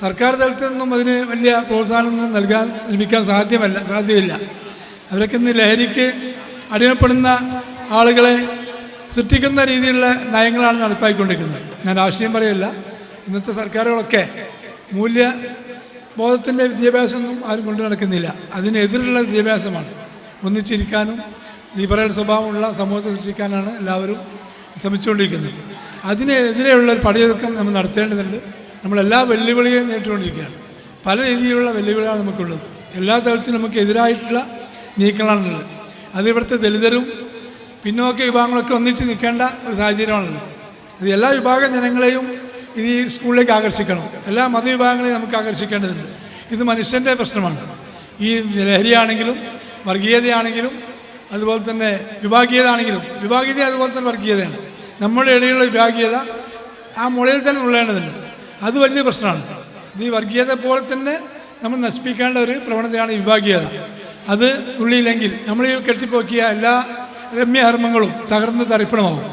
സർക്കാർ തലത്തിൽ നിന്നും അതിന് വലിയ പ്രോത്സാഹനമൊന്നും നൽകാൻ ശ്രമിക്കാൻ സാധ്യതയില്ല. അവരൊക്കെ ഇന്ന് ലഹരിക്ക് അടിമപ്പെടുന്ന ആളുകളെ സൃഷ്ടിക്കുന്ന രീതിയിലുള്ള നയങ്ങളാണ് നടപ്പാക്കിക്കൊണ്ടിരിക്കുന്നത്. ഞാൻ രാഷ്ട്രീയം പറയില്ല. ഇന്നത്തെ സർക്കാരുകളൊക്കെ മൂല്യബോധത്തിൻ്റെ വിദ്യാഭ്യാസമൊന്നും ആരും കൊണ്ടു നടക്കുന്നില്ല. അതിനെതിരുള്ള വിദ്യാഭ്യാസമാണ്. ഒന്നിച്ചിരിക്കാനും ലിബറൽ സ്വഭാവമുള്ള സമൂഹത്തെ സൃഷ്ടിക്കാനാണ് എല്ലാവരും ശ്രമിച്ചുകൊണ്ടിരിക്കുന്നത്. അതിനെതിരെയുള്ള ഒരു പടയൊരുക്കം നമ്മൾ നടത്തേണ്ടതുണ്ട്. നമ്മളെല്ലാ വെല്ലുവിളികളും നേരിട്ടുകൊണ്ടിരിക്കുകയാണ്. പല രീതിയിലുള്ള വെല്ലുവിളികളാണ് നമുക്കുള്ളത്. എല്ലാ തലത്തിലും നമുക്ക് എതിരായിട്ടുള്ള നീക്കങ്ങളാണുള്ളത്. അത് ഇവിടുത്തെ ദലിതരും പിന്നോക്ക വിഭാഗങ്ങളൊക്കെ ഒന്നിച്ച് നിൽക്കേണ്ട ഒരു സാഹചര്യമാണുള്ളത്. അത് എല്ലാ വിഭാഗം ജനങ്ങളെയും ഈ സ്കൂളിലേക്ക് ആകർഷിക്കണം. എല്ലാ മതവിഭാഗങ്ങളെയും നമുക്ക് ആകർഷിക്കേണ്ടതുണ്ട്. ഇത് മനുഷ്യൻ്റെ പ്രശ്നമാണ്. ഈ ലഹരിയാണെങ്കിലും വർഗീയതയാണെങ്കിലും അതുപോലെ തന്നെ വിഭാഗീയത ആണെങ്കിലും വിഭാഗീയത അതുപോലെ തന്നെ വർഗീയതയാണ്. നമ്മുടെ ഇടയിലുള്ള വിഭാഗീയത ആ മുളയിൽ തന്നെ ഉള്ളേണ്ടതുണ്ട്. അത് വലിയ പ്രശ്നമാണ്. ഇത് ഈ വർഗീയത പോലെ തന്നെ നമ്മൾ നശിപ്പിക്കേണ്ട ഒരു പ്രവണതയാണ് വിഭാഗീയത. അത് ഉള്ളിയില്ലെങ്കിൽ നമ്മൾ ഈ കെട്ടിപ്പോക്കിയ എല്ലാ രമ്യകർമ്മങ്ങളും തകർന്ന് തരിപ്പണമാകും.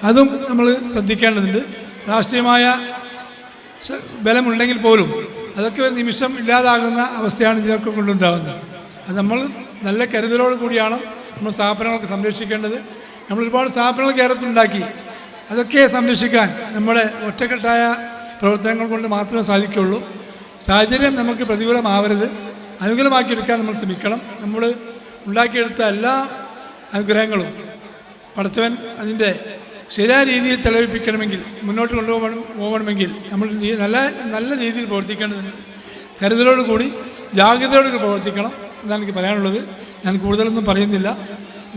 അതും നമ്മൾ ശ്രദ്ധിക്കേണ്ടതുണ്ട്. രാഷ്ട്രീയമായ ബലമുണ്ടെങ്കിൽ പോലും അതൊക്കെ ഒരു നിമിഷം ഇല്ലാതാകുന്ന അവസ്ഥയാണ് ഇതിനൊക്കെ കൊണ്ടുണ്ടാകുന്നത്. അത് നമ്മൾ നല്ല കരുതലോട് കൂടിയാണ് നമ്മൾ സ്ഥാപനങ്ങൾക്ക് സംരക്ഷിക്കേണ്ടത്. നമ്മൾ ഒരുപാട് സ്ഥാപനങ്ങൾ കേരളത്തിലുണ്ടാക്കി. അതൊക്കെ സംരക്ഷിക്കാൻ നമ്മുടെ ഒറ്റക്കെട്ടായ പ്രവർത്തനങ്ങൾ കൊണ്ട് മാത്രമേ സാധിക്കുകയുള്ളൂ. സാഹചര്യം നമുക്ക് പ്രതികൂലമാവരുത്. അനുകൂലമാക്കിയെടുക്കാൻ നമ്മൾ ശ്രമിക്കണം. നമ്മൾ ഉണ്ടാക്കിയെടുത്ത എല്ലാ അനുഗ്രഹങ്ങളും പടച്ചവൻ അതിൻ്റെ ശരിയായ രീതിയിൽ ചെലവഴിപ്പിക്കണമെങ്കിൽ മുന്നോട്ട് പോകണമെങ്കിൽ നമ്മൾ നല്ല രീതിയിൽ പ്രവർത്തിക്കേണ്ടതുണ്ട്. കരുതലോട് കൂടി ജാഗ്രതയോട് പ്രവർത്തിക്കണം എന്നാണ് എനിക്ക് പറയാനുള്ളത്. ഞാൻ കൂടുതലൊന്നും പറയുന്നില്ല.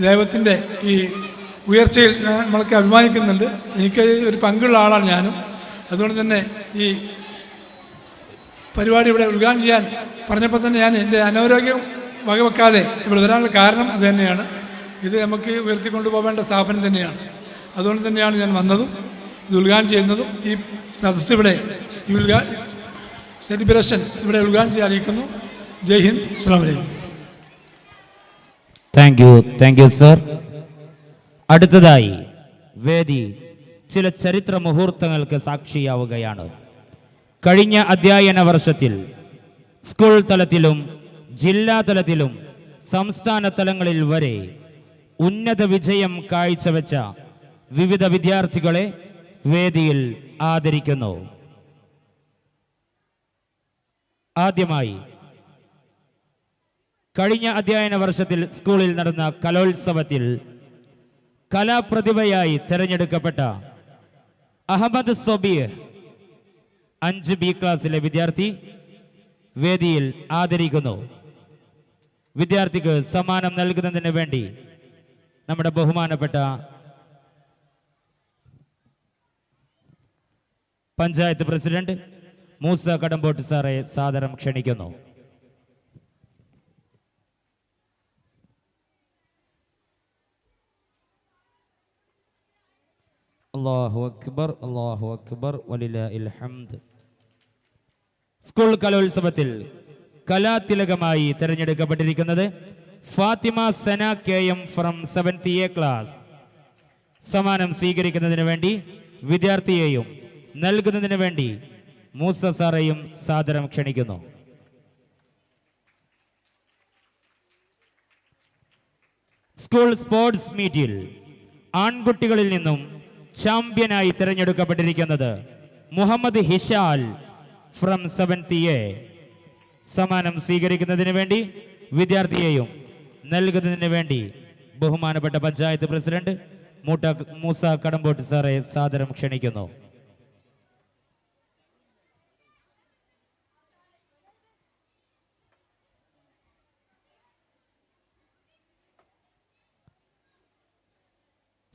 ദൈവത്തിൻ്റെ ഈ ഉയർച്ചയിൽ നമ്മൾക്ക് അഭിമാനിക്കുന്നുണ്ട്. എനിക്ക് ഒരു പങ്കുള്ള ആളാണ് ഞാനും. അതുകൊണ്ട് തന്നെ ഈ പരിപാടി ഇവിടെ ഉദ്ഘാടനം ചെയ്യാൻ പറഞ്ഞപ്പോൾ തന്നെ ഞാൻ എൻ്റെ അനാരോഗ്യം വകവെക്കാതെ ഇവിടെ വരാനുള്ള കാരണം അത് തന്നെയാണ്. ഇത് നമുക്ക് ഉയർത്തിക്കൊണ്ടു പോകേണ്ട സ്ഥാപനം തന്നെയാണ്. അതുകൊണ്ട് തന്നെയാണ് ഞാൻ വന്നതും ഇത് ഉദ്ഘാടനം ചെയ്യുന്നതും. ഈ സദസ്സ് ഇവിടെ ഈ സെലിബ്രേഷൻ ഇവിടെ ഉദ്ഘാടനം ചെയ്യാൻ അറിയിക്കുന്നു. ജയ് ഹിന്ദ്, അസ്സലാമു അലൈക്കും. Thank you sir. അടുത്തതായി വേദി ചില ചരിത്ര മുഹൂർത്തങ്ങൾക്ക് സാക്ഷിയാവുകയാണ്. കഴിഞ്ഞ അധ്യയന വർഷത്തിൽ സ്കൂൾ തലത്തിലും ജില്ലാ തലത്തിലും സംസ്ഥാന തലങ്ങളിൽ വരെ ഉന്നത വിജയം കാഴ്ചവെച്ച വിവിധ വിദ്യാർത്ഥികളെ വേദിയിൽ ആദരിക്കുന്നു. ആദ്യമായി കഴിഞ്ഞ അധ്യയന വർഷത്തിൽ സ്കൂളിൽ നടന്ന കലോത്സവത്തിൽ കലാപ്രതിഭയായി തെരഞ്ഞെടുക്കപ്പെട്ട അഹമ്മദ് സൊബീർ 5B ക്ലാസ്സിലെ വിദ്യാർത്ഥി വേദിയിൽ ആദരിക്കുന്നു. വിദ്യാർത്ഥിക്ക് സമ്മാനം നൽകുന്നതിന് വേണ്ടി നമ്മുടെ ബഹുമാനപ്പെട്ട പഞ്ചായത്ത് പ്രസിഡന്റ് മൂസ കടമ്പോട്ട് സാറെ സാദരം ക്ഷണിക്കുന്നു. അല്ലാഹു അക്ബർ, അല്ലാഹു അക്ബർ, വലില്ലാഹിൽ ഹംദ്. സ്കൂൾ കലോത്സവത്തിൽ കലാതിലകമായി തിരഞ്ഞെടുക്കപ്പെട്ടിരിക്കുന്നത് ഫാത്തിമ സന KM ഫ്രം 7th ക്ലാസ്. സമ്മാനം സ്വീകരിക്കുന്നതിന് വേണ്ടി വിദ്യാർത്ഥിയെയും നൽകുന്നതിന് വേണ്ടി മൂസ സാറേയും സാദരം ക്ഷണിക്കുന്നു. സ്കൂൾ സ്പോർട്സ് മീറ്റിൽ ആൺകുട്ടികളിൽ നിന്നും ചാമ്പ്യനായി തിരഞ്ഞെടുക്കപ്പെട്ടിരിക്കുന്നത് മുഹമ്മദ് ഹിഷാൽ ഫ്രം 7th A. സമ്മാനം സ്വീകരിക്കുന്നതിന് വേണ്ടി വിദ്യാർത്ഥിയെയും നൽകുന്നതിന് വേണ്ടി ബഹുമാനപ്പെട്ട പഞ്ചായത്ത് പ്രസിഡന്റ് മൂസ കടമ്പോട്ട് സാറെ സാദരം ക്ഷണിക്കുന്നു.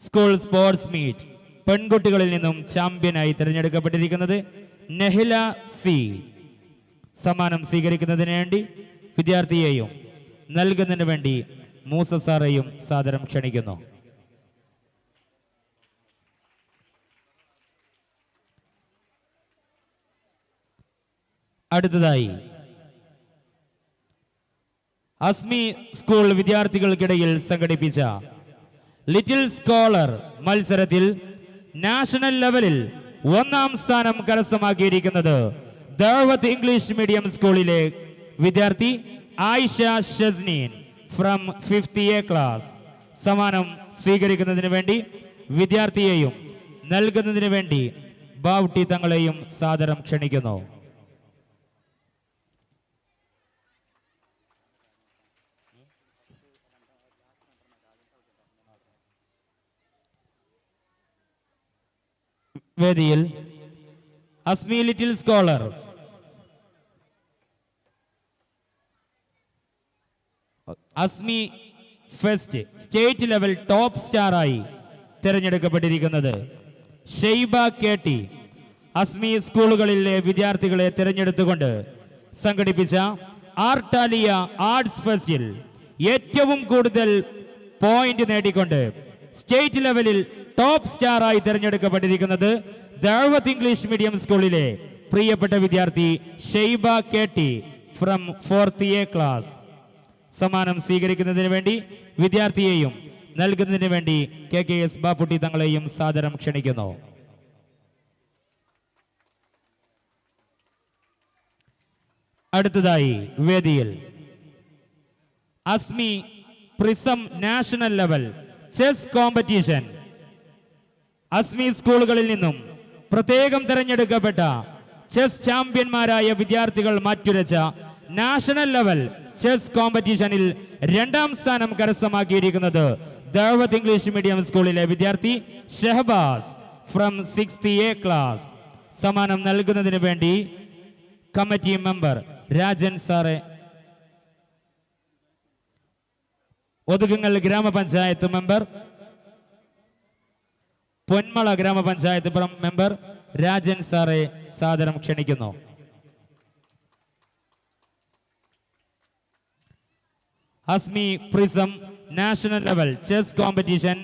സ്കൂൾ സ്പോർട്സ് മീറ്റ് പെൺകുട്ടികളിൽ നിന്നും ചാമ്പ്യനായി തിരഞ്ഞെടുക്കപ്പെട്ടിരിക്കുന്നത് നെഹില സി. സമ്മാനം സ്വീകരിക്കുന്നതിന് വേണ്ടി വിദ്യാർത്ഥിയെയും നൽകുന്നതിന് വേണ്ടി മൂസ സാറേയും സാദരം ക്ഷണിക്കുന്നു. അടുത്തതായി അസ്മി സ്കൂൾ വിദ്യാർത്ഥികൾക്കിടയിൽ സംഘടിപ്പിച്ച ലിറ്റിൽ സ്കോളർ മത്സരത്തിൽ നാഷണൽ ലെവലിൽ 1ാം സ്ഥാനം കരസ്ഥമാക്കിയിരിക്കുന്നത് ദഅവത്ത് ഇംഗ്ലീഷ് മീഡിയം സ്കൂളിലെ വിദ്യാർത്ഥി Ayisha Shasneen from 5th A class. സമ്മാനം സ്വീകരിക്കുന്നതിന് വേണ്ടി വിദ്യാർത്ഥിയെയും നൽകുന്നതിന് വേണ്ടി ബാവുട്ടി തങ്ങളെയും സാദരം ക്ഷണിക്കുന്നു. വേദിയിൽ Asmi little scholar Asmi fest state level top സ്റ്റാറായി തിരഞ്ഞെടുക്കപ്പെട്ടിരിക്കുന്നത് ഷെയ്ബ KT. അസ്മി സ്കൂളുകളിലെ വിദ്യാർത്ഥികളെ തിരഞ്ഞെടുത്തുകൊണ്ട് സംഘടിപ്പിച്ച ആർട്ടാലിയ ആർട്സ് ഫെസ്റ്റിൽ ഏറ്റവും കൂടുതൽ പോയിന്റ് നേടിക്കൊണ്ട് സ്റ്റേറ്റ് ലെവലിൽ ടോപ്പ് സ്റ്റാറായി തിരഞ്ഞെടുക്കപ്പെട്ടിരിക്കുന്നത് ദഅവത്ത് ഇംഗ്ലീഷ് മീഡിയം സ്കൂളിലെ പ്രിയപ്പെട്ട വിദ്യാർത്ഥി Shaiba KT from 4th A class. സമ്മാനം സ്വീകരിക്കുന്നതിന് വേണ്ടി വിദ്യാർത്ഥിയെയും നൽകുന്നതിന് വേണ്ടി KKS ബാപ്പുട്ടി തങ്ങളെയും സാദരം ക്ഷണിക്കുന്നു. അടുത്തതായി വേദിയിൽ Asmi prism national level chess competition Asmi സ്കൂളുകളിൽ നിന്നും പ്രത്യേകം തിരഞ്ഞെടുക്കപ്പെട്ട ചെസ് ചാമ്പ്യന്മാരായ വിദ്യാർത്ഥികൾ മാറ്റുരച്ച നാഷണൽ ലെവൽ ചെസ് കോമ്പറ്റീഷനിൽ 2ാം സ്ഥാനം കരസ്ഥമാക്കിയിരിക്കുന്നത് ദഅവത്ത് ഇംഗ്ലീഷ് മീഡിയം സ്കൂളിലെ വിദ്യാർത്ഥി Shahbaz from 6th A class. സമ്മാനം നൽകുന്നതിന് വേണ്ടി കമ്മിറ്റി മെമ്പർ രാജൻ സാറെ, ഒതുകുങ്ങൽ ഗ്രാമപഞ്ചായത്ത് മെമ്പർ പൊന്മള ഗ്രാമപഞ്ചായത്ത് മെമ്പർ രാജൻ സാറെ സാദരം ക്ഷണിക്കുന്നു. Asmi prism national level chess competition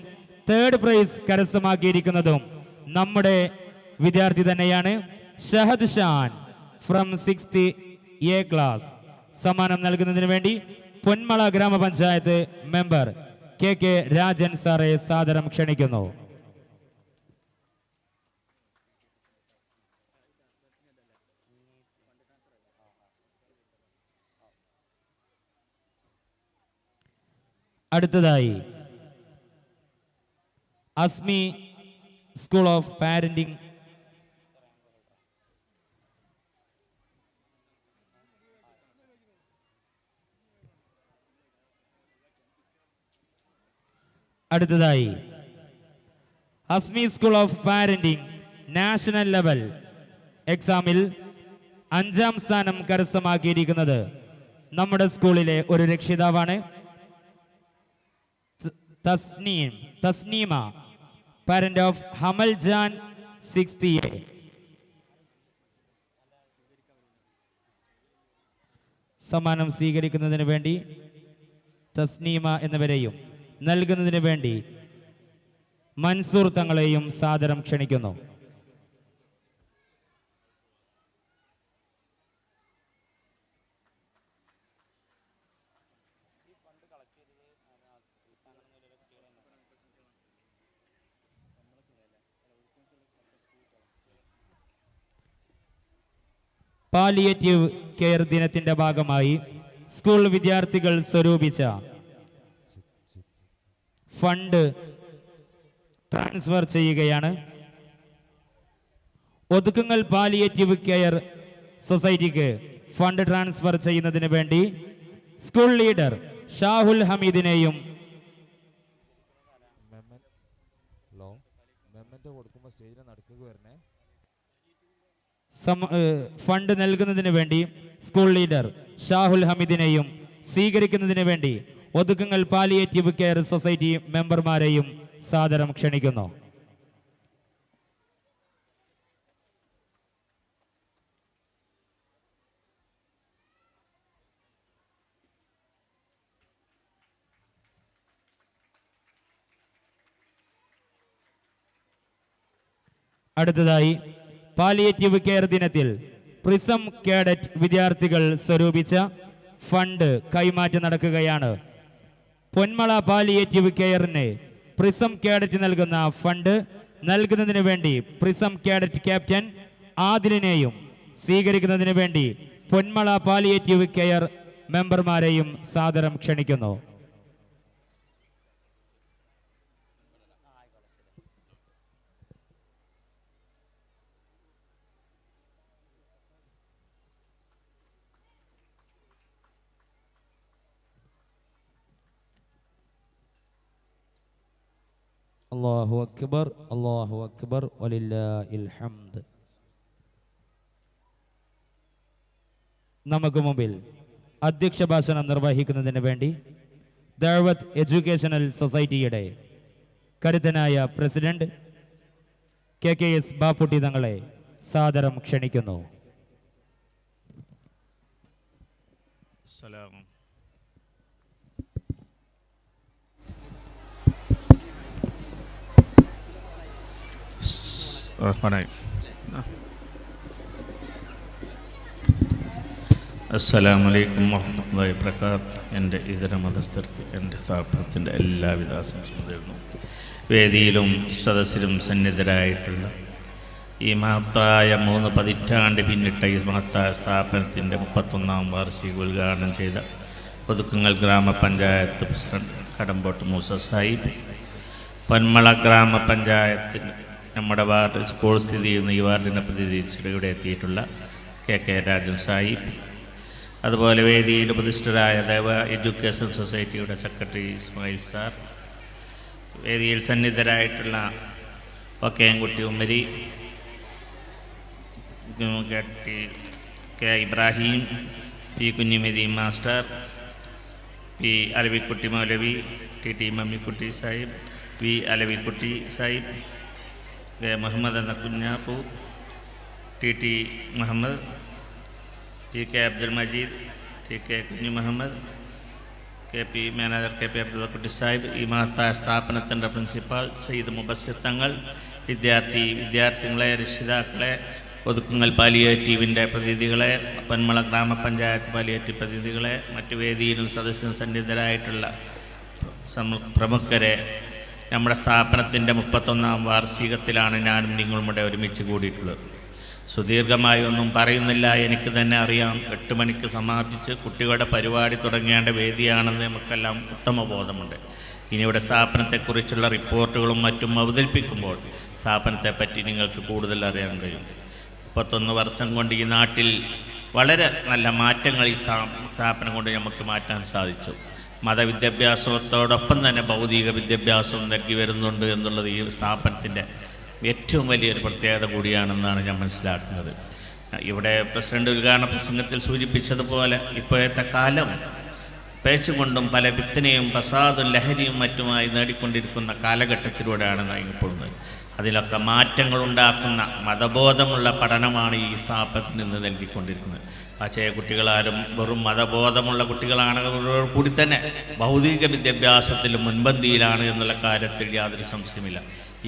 3rd prize കരസ്ഥമാക്കിയിരിക്കുന്നതും നമ്മുടെ വിദ്യാർത്ഥി തന്നെയാണ്. Shahad Shan from 6th A class. സമ്മാനം നൽകുന്നതിന് വേണ്ടി പൊന്മള ഗ്രാമപഞ്ചായത്ത് മെമ്പർ KK രാജൻ സാറെ സാദരം ക്ഷണിക്കുന്നു. അടുത്തതായി Asmi school of parenting national level എക്സാമിൽ 5ാം സ്ഥാനം കരസ്ഥമാക്കിയിരിക്കുന്നത് നമ്മുടെ സ്കൂളിലെ ഒരു രക്ഷിതാവാണ്. Thasneema, parent of Hamal Jan 6th A. സമ്മാനം സ്വീകരിക്കുന്നതിന് വേണ്ടി തസ്നീമ എന്നിവരെയും നൽകുന്നതിന് വേണ്ടി മൻസൂർ തങ്ങളെയും സാദരം ക്ഷണിക്കുന്നു. പാലിയേറ്റീവ് കെയർ ദിനത്തിന്റെ ഭാഗമായി സ്കൂൾ വിദ്യാർത്ഥികൾ സ്വരൂപിച്ച ഫണ്ട് ട്രാൻസ്ഫർ ചെയ്യുകയാണ്. ഒതുക്കുങ്ങൽ പാലിയേറ്റീവ് കെയർ സൊസൈറ്റിക്ക് ഫണ്ട് ട്രാൻസ്ഫർ ചെയ്യുന്നതിന് വേണ്ടി സ്കൂൾ ലീഡർ ഷാഹുൽ ഹമീദിനെയും ഫണ്ട് നൽകുന്നതിന് വേണ്ടി സ്കൂൾ ലീഡർ ഷാഹുൽ ഹമീദിനെയും സ്വീകരിക്കുന്നതിന് വേണ്ടി ഒതുക്കുങ്ങൽ പാലിയേറ്റീവ് കെയർ സൊസൈറ്റി മെമ്പർമാരെയും സാദരം ക്ഷണിക്കുന്നു. അടുത്തതായി പാലിയേറ്റീവ് കെയർ ദിനത്തിൽ പ്രിസം കേഡറ്റ് വിദ്യാർത്ഥികൾ സ്വരൂപിച്ച ഫണ്ട് കൈമാറ്റം നടക്കുകയാണ്. പൊന്മള പാലിയേറ്റീവ് കെയറിന് പ്രിസം കേഡറ്റ് നൽകുന്ന ഫണ്ട് നൽകുന്നതിന് വേണ്ടി പ്രിസം കേഡറ്റ് ക്യാപ്റ്റൻ ആദിലിനെയും സ്വീകരിക്കുന്നതിന് വേണ്ടി പൊന്മള പാലിയേറ്റീവ് കെയർ മെമ്പർമാരെയും സാദരം ക്ഷണിക്കുന്നു. അല്ലാഹു അക്ബർ, അല്ലാഹു അക്ബർ, വലില്ലാഹിൽ ഹംദ്. നമുക്ക് മുമ്പിൽ അധ്യക്ഷ ഭാഷണം നിർവഹിക്കുന്നതിന് വേണ്ടി ദഅവത്ത് എഡ്യൂക്കേഷണൽ സൊസൈറ്റിയുടെ കരുത്തനായ പ്രസിഡന്റ് KKS ബാപ്പുട്ടി തങ്ങളെ സാദരം ക്ഷണിക്കുന്നു. അസ്സലാമലൈക്കും വറഹ്മത്തുള്ളാഹി വബറകാതുഹു. എൻ്റെ ഇതര മതസ്ഥർക്ക് എൻ്റെ സ്ഥാപനത്തിൻ്റെ എല്ലാവിധ ആശംസകളും നേരുന്നു. വേദിയിലും സദസ്സിലും സന്നിധരായിട്ടുള്ള ഈ മഹത്തായ 3 പതിറ്റാണ്ട് പിന്നിട്ട ഈ മഹത്തായ സ്ഥാപനത്തിൻ്റെ 31ാം വാർഷിക ഉദ്ഘാടനം ചെയ്ത ഒതുക്കുങ്ങൽ ഗ്രാമപഞ്ചായത്ത് പ്രസിഡന്റ് കടമ്പോട്ട് മൂസ സാഹിബ്, പൊന്മള ഗ്രാമപഞ്ചായത്തിന് നമ്മുടെ വാർഡ് സ്കൂൾ സ്ഥിതി ചെയ്യുന്ന ഈ വാർഡിനെ പ്രതിനിധീകരിച്ചിട്ട് ഇവിടെ എത്തിയിട്ടുള്ള KK രാജൻ സാഹിബ്, അതുപോലെ വേദിയിൽ ഉപദിഷ്ടരായ ദേവ എഡ്യൂക്കേഷൻ സൊസൈറ്റിയുടെ സെക്രട്ടറി ഇസ്മായിൽ സാർ, വേദിയിൽ സന്നിധരായിട്ടുള്ള Okkenkutty Ummari, K Ibrahim, P Kunhimathi master, P Alavikutty Moulavi, TT Mammikutty Sahib, V Alavikutty Sahib, K Muhammad എന്ന Kunhappu, T T Muhammad, P K Abdul Majeed, T K Kunhu Muhammad, K P manager K P Abdulkutty Sahib, ഈ മഹത്തായ സ്ഥാപനത്തിൻ്റെ പ്രിൻസിപ്പാൾ സയ്യിദ് മുബസ്സിർ തങ്ങൾ, വിദ്യാർത്ഥികളെ, രക്ഷിതാക്കളെ, ഒതുക്കുങ്ങൽ പാലിയേറ്റീവിൻ്റെ പ്രതിനിധികളെ, പന്മള ഗ്രാമപഞ്ചായത്ത് പാലിയേറ്റീവ് പ്രതിനിധികളെ, മറ്റു വേദിയിലും സദസ്സിലും സന്നിധരായിട്ടുള്ള പ്രമുഖരെ, നമ്മുടെ സ്ഥാപനത്തിൻ്റെ 31-ാം വാർഷികത്തിലാണ് ഞാനും നിങ്ങളും കൂടെ ഒരുമിച്ച് കൂടിയിട്ടുള്ളത്. സുദീർഘമായി ഒന്നും പറയുന്നില്ല, എനിക്ക് തന്നെ അറിയാം. 8 മണിക്ക് സമാപിച്ച് കുട്ടികളുടെ പരിപാടി തുടങ്ങേണ്ട വേദിയാണെന്ന് നമുക്കെല്ലാം ഉത്തമ ബോധമുണ്ട്. ഇനിയുടെ സ്ഥാപനത്തെക്കുറിച്ചുള്ള റിപ്പോർട്ടുകളും മറ്റും അവതരിപ്പിക്കുമ്പോൾ സ്ഥാപനത്തെപ്പറ്റി നിങ്ങൾക്ക് കൂടുതൽ അറിയാൻ കഴിയും. 31 വർഷം കൊണ്ട് ഈ നാട്ടിൽ വളരെ നല്ല മാറ്റങ്ങൾ ഈ സ്ഥാപനം കൊണ്ട് നമുക്ക് മാറ്റാൻ സാധിച്ചു. മതവിദ്യാഭ്യാസത്തോടൊപ്പം തന്നെ ഭൗതിക വിദ്യാഭ്യാസവും നൽകി വരുന്നുണ്ട് എന്നുള്ളത് ഈ സ്ഥാപനത്തിൻ്റെ ഏറ്റവും വലിയൊരു പ്രത്യേകത കൂടിയാണെന്നാണ് ഞാൻ മനസ്സിലാക്കുന്നത്. ഇവിടെ പ്രസിഡന്റ് ഉദ്ഘാടന പ്രസംഗത്തിൽ സൂചിപ്പിച്ചതുപോലെ ഇപ്പോഴത്തെ കാലം പേച്ചുകൊണ്ടും പല വിത്തനയും ഫസാദും ലഹരിയും മറ്റുമായി നേടിക്കൊണ്ടിരിക്കുന്ന കാലഘട്ടത്തിലൂടെയാണ് നയിക്കപ്പെടുന്നത്. അതിലൊക്കെ മാറ്റങ്ങളുണ്ടാക്കുന്ന മതബോധമുള്ള പഠനമാണ് ഈ സ്ഥാപനത്തിൽ നിന്ന് നൽകിക്കൊണ്ടിരിക്കുന്നത്. പക്ഷേ കുട്ടികളാരും വെറും മതബോധമുള്ള കുട്ടികളാണെങ്കിൽ കൂടി തന്നെ ഭൗതിക വിദ്യാഭ്യാസത്തിൽ മുൻപന്തിയിലാണ് എന്നുള്ള കാര്യത്തിൽ യാതൊരു സംശയമില്ല.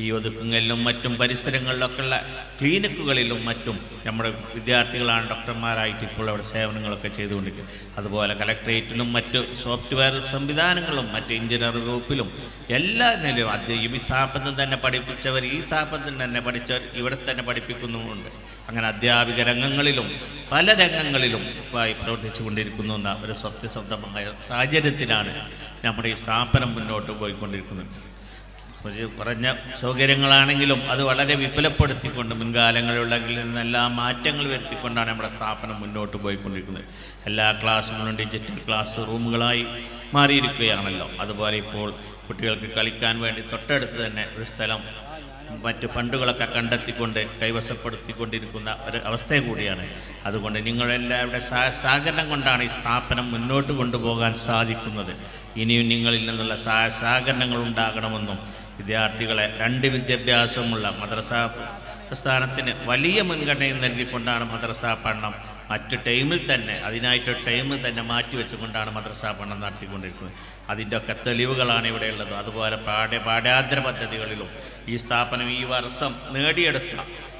ഈ ഒതുക്കുങ്ങളിലും മറ്റും പരിസരങ്ങളിലൊക്കെയുള്ള ക്ലിനിക്കുകളിലും മറ്റും നമ്മുടെ വിദ്യാർത്ഥികളാണ് ഡോക്ടർമാരായിട്ട് ഇപ്പോൾ അവിടെ സേവനങ്ങളൊക്കെ ചെയ്തുകൊണ്ടിരിക്കുന്നത്. അതുപോലെ കലക്ട്രേറ്റിലും മറ്റ് സോഫ്റ്റ്വെയർ സംവിധാനങ്ങളും മറ്റ് എഞ്ചിനീയർ വകുപ്പിലും എല്ലാ നിലയും ഈ സ്ഥാപനത്തിൽ തന്നെ പഠിപ്പിച്ചവർ, ഈ സ്ഥാപനത്തിൽ തന്നെ പഠിച്ചവർ ഇവിടെ തന്നെ പഠിപ്പിക്കുന്നുമുണ്ട്. അങ്ങനെ അധ്യാപിക രംഗങ്ങളിലും പല രംഗങ്ങളിലും പ്രവർത്തിച്ചു കൊണ്ടിരിക്കുന്നു എന്ന ഒരു സത്യസന്ധമായ സാഹചര്യത്തിലാണ് നമ്മുടെ ഈ സ്ഥാപനം മുന്നോട്ട് പോയിക്കൊണ്ടിരിക്കുന്നത്. കുറഞ്ഞ സൗകര്യങ്ങളാണെങ്കിലും അത് വളരെ വിപുലപ്പെടുത്തിക്കൊണ്ട് മുൻകാലങ്ങളിലുള്ളതിൽ നിന്നെല്ലാം മാറ്റങ്ങൾ വരുത്തിക്കൊണ്ടാണ് നമ്മുടെ സ്ഥാപനം മുന്നോട്ട് പോയിക്കൊണ്ടിരിക്കുന്നത്. എല്ലാ ക്ലാസ്സുകളും ഡിജിറ്റൽ ക്ലാസ് റൂമുകളായി മാറിയിരിക്കുകയാണല്ലോ. അതുപോലെ ഇപ്പോൾ കുട്ടികൾക്ക് കളിക്കാൻ വേണ്ടി തൊട്ടടുത്ത് തന്നെ ഒരു സ്ഥലം മറ്റ് ഫണ്ടുകളൊക്കെ കണ്ടെത്തിക്കൊണ്ട് കൈവശപ്പെടുത്തിക്കൊണ്ടിരിക്കുന്ന ഒരു അവസ്ഥ കൂടിയാണ്. അതുകൊണ്ട് നിങ്ങളെല്ലാവരുടെ സഹകരണം കൊണ്ടാണ് ഈ സ്ഥാപനം മുന്നോട്ട് കൊണ്ടുപോകാൻ സാധിക്കുന്നത്. ഇനിയും നിങ്ങളിൽ നിന്നുള്ള സഹകരണങ്ങൾ ഉണ്ടാകണമെന്നും വിദ്യാർത്ഥികളെ 2 വിദ്യാഭ്യാസമുള്ള മദ്രസ പ്രസ്ഥാനത്തിന് വലിയ മുൻഗണന നൽകിക്കൊണ്ടാണ് മദ്രസ പഠനം മറ്റ് ടൈമിൽ തന്നെ അതിനായിട്ട് ടൈമിൽ തന്നെ മാറ്റിവെച്ചുകൊണ്ടാണ് മദ്രസ പഠനം നടത്തിക്കൊണ്ടിരിക്കുന്നത്. അതിൻ്റെ ഒക്കെ തെളിവുകളാണ് ഇവിടെയുള്ളത്. അതുപോലെ പാഠ്യാന്തര പദ്ധതികളിലും ഈ സ്ഥാപനം ഈ വർഷം നേടിയെടുത്ത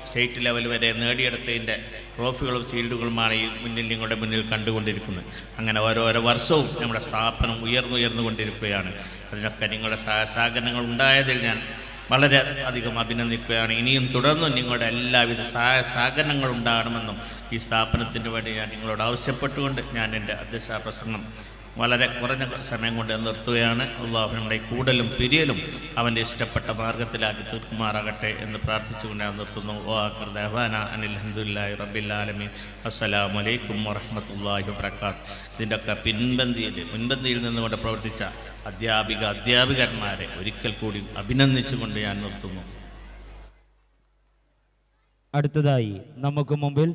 സ്റ്റേറ്റ് ലെവൽ വരെ നേടിയെടുത്തതിൻ്റെ ട്രോഫികളും ഷീൽഡുകളുമാണ് ഈ നിങ്ങളുടെ മുന്നിൽ കണ്ടുകൊണ്ടിരിക്കുന്നത്. അങ്ങനെ ഓരോരോ വർഷവും നമ്മുടെ സ്ഥാപനം ഉയർന്നുകൊണ്ടിരിക്കുകയാണ്. അതിനൊക്കെ നിങ്ങളുടെ സഹകരണങ്ങൾ ഉണ്ടായതിൽ ഞാൻ വളരെ അധികം അഭിനന്ദിക്കുകയാണ്. ഇനിയും തുടർന്നും നിങ്ങളുടെ എല്ലാവിധ സഹകരണങ്ങളും ഉണ്ടാകണമെന്നും ഈ സ്ഥാപനത്തിന് വേണ്ടി ഞാൻ നിങ്ങളോട് ആവശ്യപ്പെട്ടുകൊണ്ട് ഞാൻ എൻ്റെ അധ്യക്ഷ പ്രസംഗം വളരെ കുറഞ്ഞ സമയം കൊണ്ട് നിർത്തുകയാണ്. അള്ളാഹു നമ്മുടെ കൂടലും പിരിയലും അവൻ്റെ ഇഷ്ടപ്പെട്ട മാർഗത്തിലാക്കി തീർക്കുമാറാകട്ടെ എന്ന് പ്രാർത്ഥിച്ചുകൊണ്ട് ഞാൻ നിർത്തുന്നു. ഓആഖിർ ദഅ്വാന അനിൽ ഹംദുലില്ലാഹി റബ്ബിൽ ആലമീൻ. അസ്സലാമു അലൈക്കും വറഹ്മത്തുള്ളാഹി വബറകാതുഹു. ഇതിൻ്റെയൊക്കെ മുൻപന്തിയിൽ നിന്നുകൊണ്ട് പ്രവർത്തിച്ച അധ്യാപികന്മാരെ ഒരിക്കൽ കൂടി അഭിനന്ദിച്ചുകൊണ്ട് ഞാൻ നിർത്തുന്നു. അടുത്തതായി നമുക്ക് മുമ്പിൽ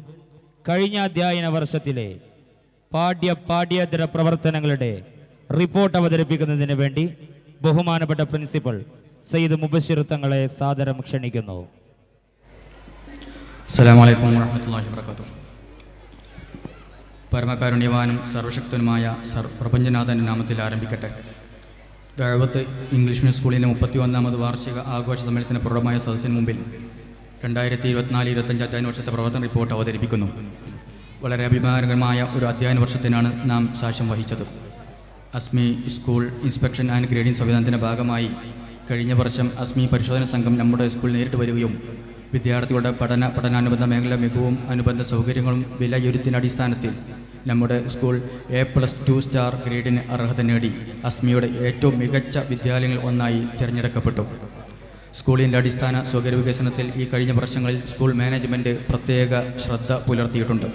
കഴിഞ്ഞ അധ്യയന വർഷത്തിലെ പാഠ്യേതര പ്രവർത്തനങ്ങളുടെ റിപ്പോർട്ട് അവതരിപ്പിക്കുന്നതിന് വേണ്ടി ബഹുമാനപ്പെട്ട പ്രിൻസിപ്പൽ സയ്യിദ് മുബസ്സിർ തങ്ങളെ സാദരം ക്ഷണിക്കുന്നു. അസ്സലാമു അലൈക്കും വറഹ്മത്തുള്ളാഹി വബറകാതുഹു. പരമകാരുണ്യവാനും സർവശക്തനുമായ പ്രപഞ്ചനാഥൻ്റെ നാമത്തിൽ ആരംഭിക്കട്ടെ. ദഅവത്ത് ഇംഗ്ലീഷ് മീഡിയം സ്കൂളിൻ്റെ 31ാമത് വാർഷിക ആഘോഷ സമ്മേളനത്തിന് പൂർണ്ണമായ സദസ്സിന് മുമ്പിൽ 2024-25 അധ്യയന വർഷത്തെ പ്രവർത്തന റിപ്പോർട്ട് അവതരിപ്പിക്കുന്നു. വളരെ അഭിമാനകരമായ ഒരു അധ്യയന വർഷത്തിനാണ് നാം സാക്ഷ്യം വഹിച്ചത്. Asmi school inspection and grading സംവിധാനത്തിൻ്റെ ഭാഗമായി കഴിഞ്ഞ വർഷം അസ്മി പരിശോധന സംഘം നമ്മുടെ സ്കൂളിൽ നേരിട്ട് വരികയും വിദ്യാർത്ഥികളുടെ പഠനാനുബന്ധ മേഖല മികവും അനുബന്ധ സൗകര്യങ്ങളും വിലയിരുത്തിൻ്റെ അടിസ്ഥാനത്തിൽ നമ്മുടെ സ്കൂൾ A+2 സ്റ്റാർ ഗ്രേഡിന് അർഹത നേടി അസ്മിയുടെ ഏറ്റവും മികച്ച വിദ്യാലയങ്ങളിൽ ഒന്നായി തിരഞ്ഞെടുക്കപ്പെട്ടു. സ്കൂളിൻ്റെ അടിസ്ഥാന സൗകര്യ വികസനത്തിൽ ഈ കഴിഞ്ഞ വർഷങ്ങളിൽ സ്കൂൾ മാനേജ്മെൻറ്റ് പ്രത്യേക ശ്രദ്ധ പുലർത്തിയിട്ടുണ്ട്.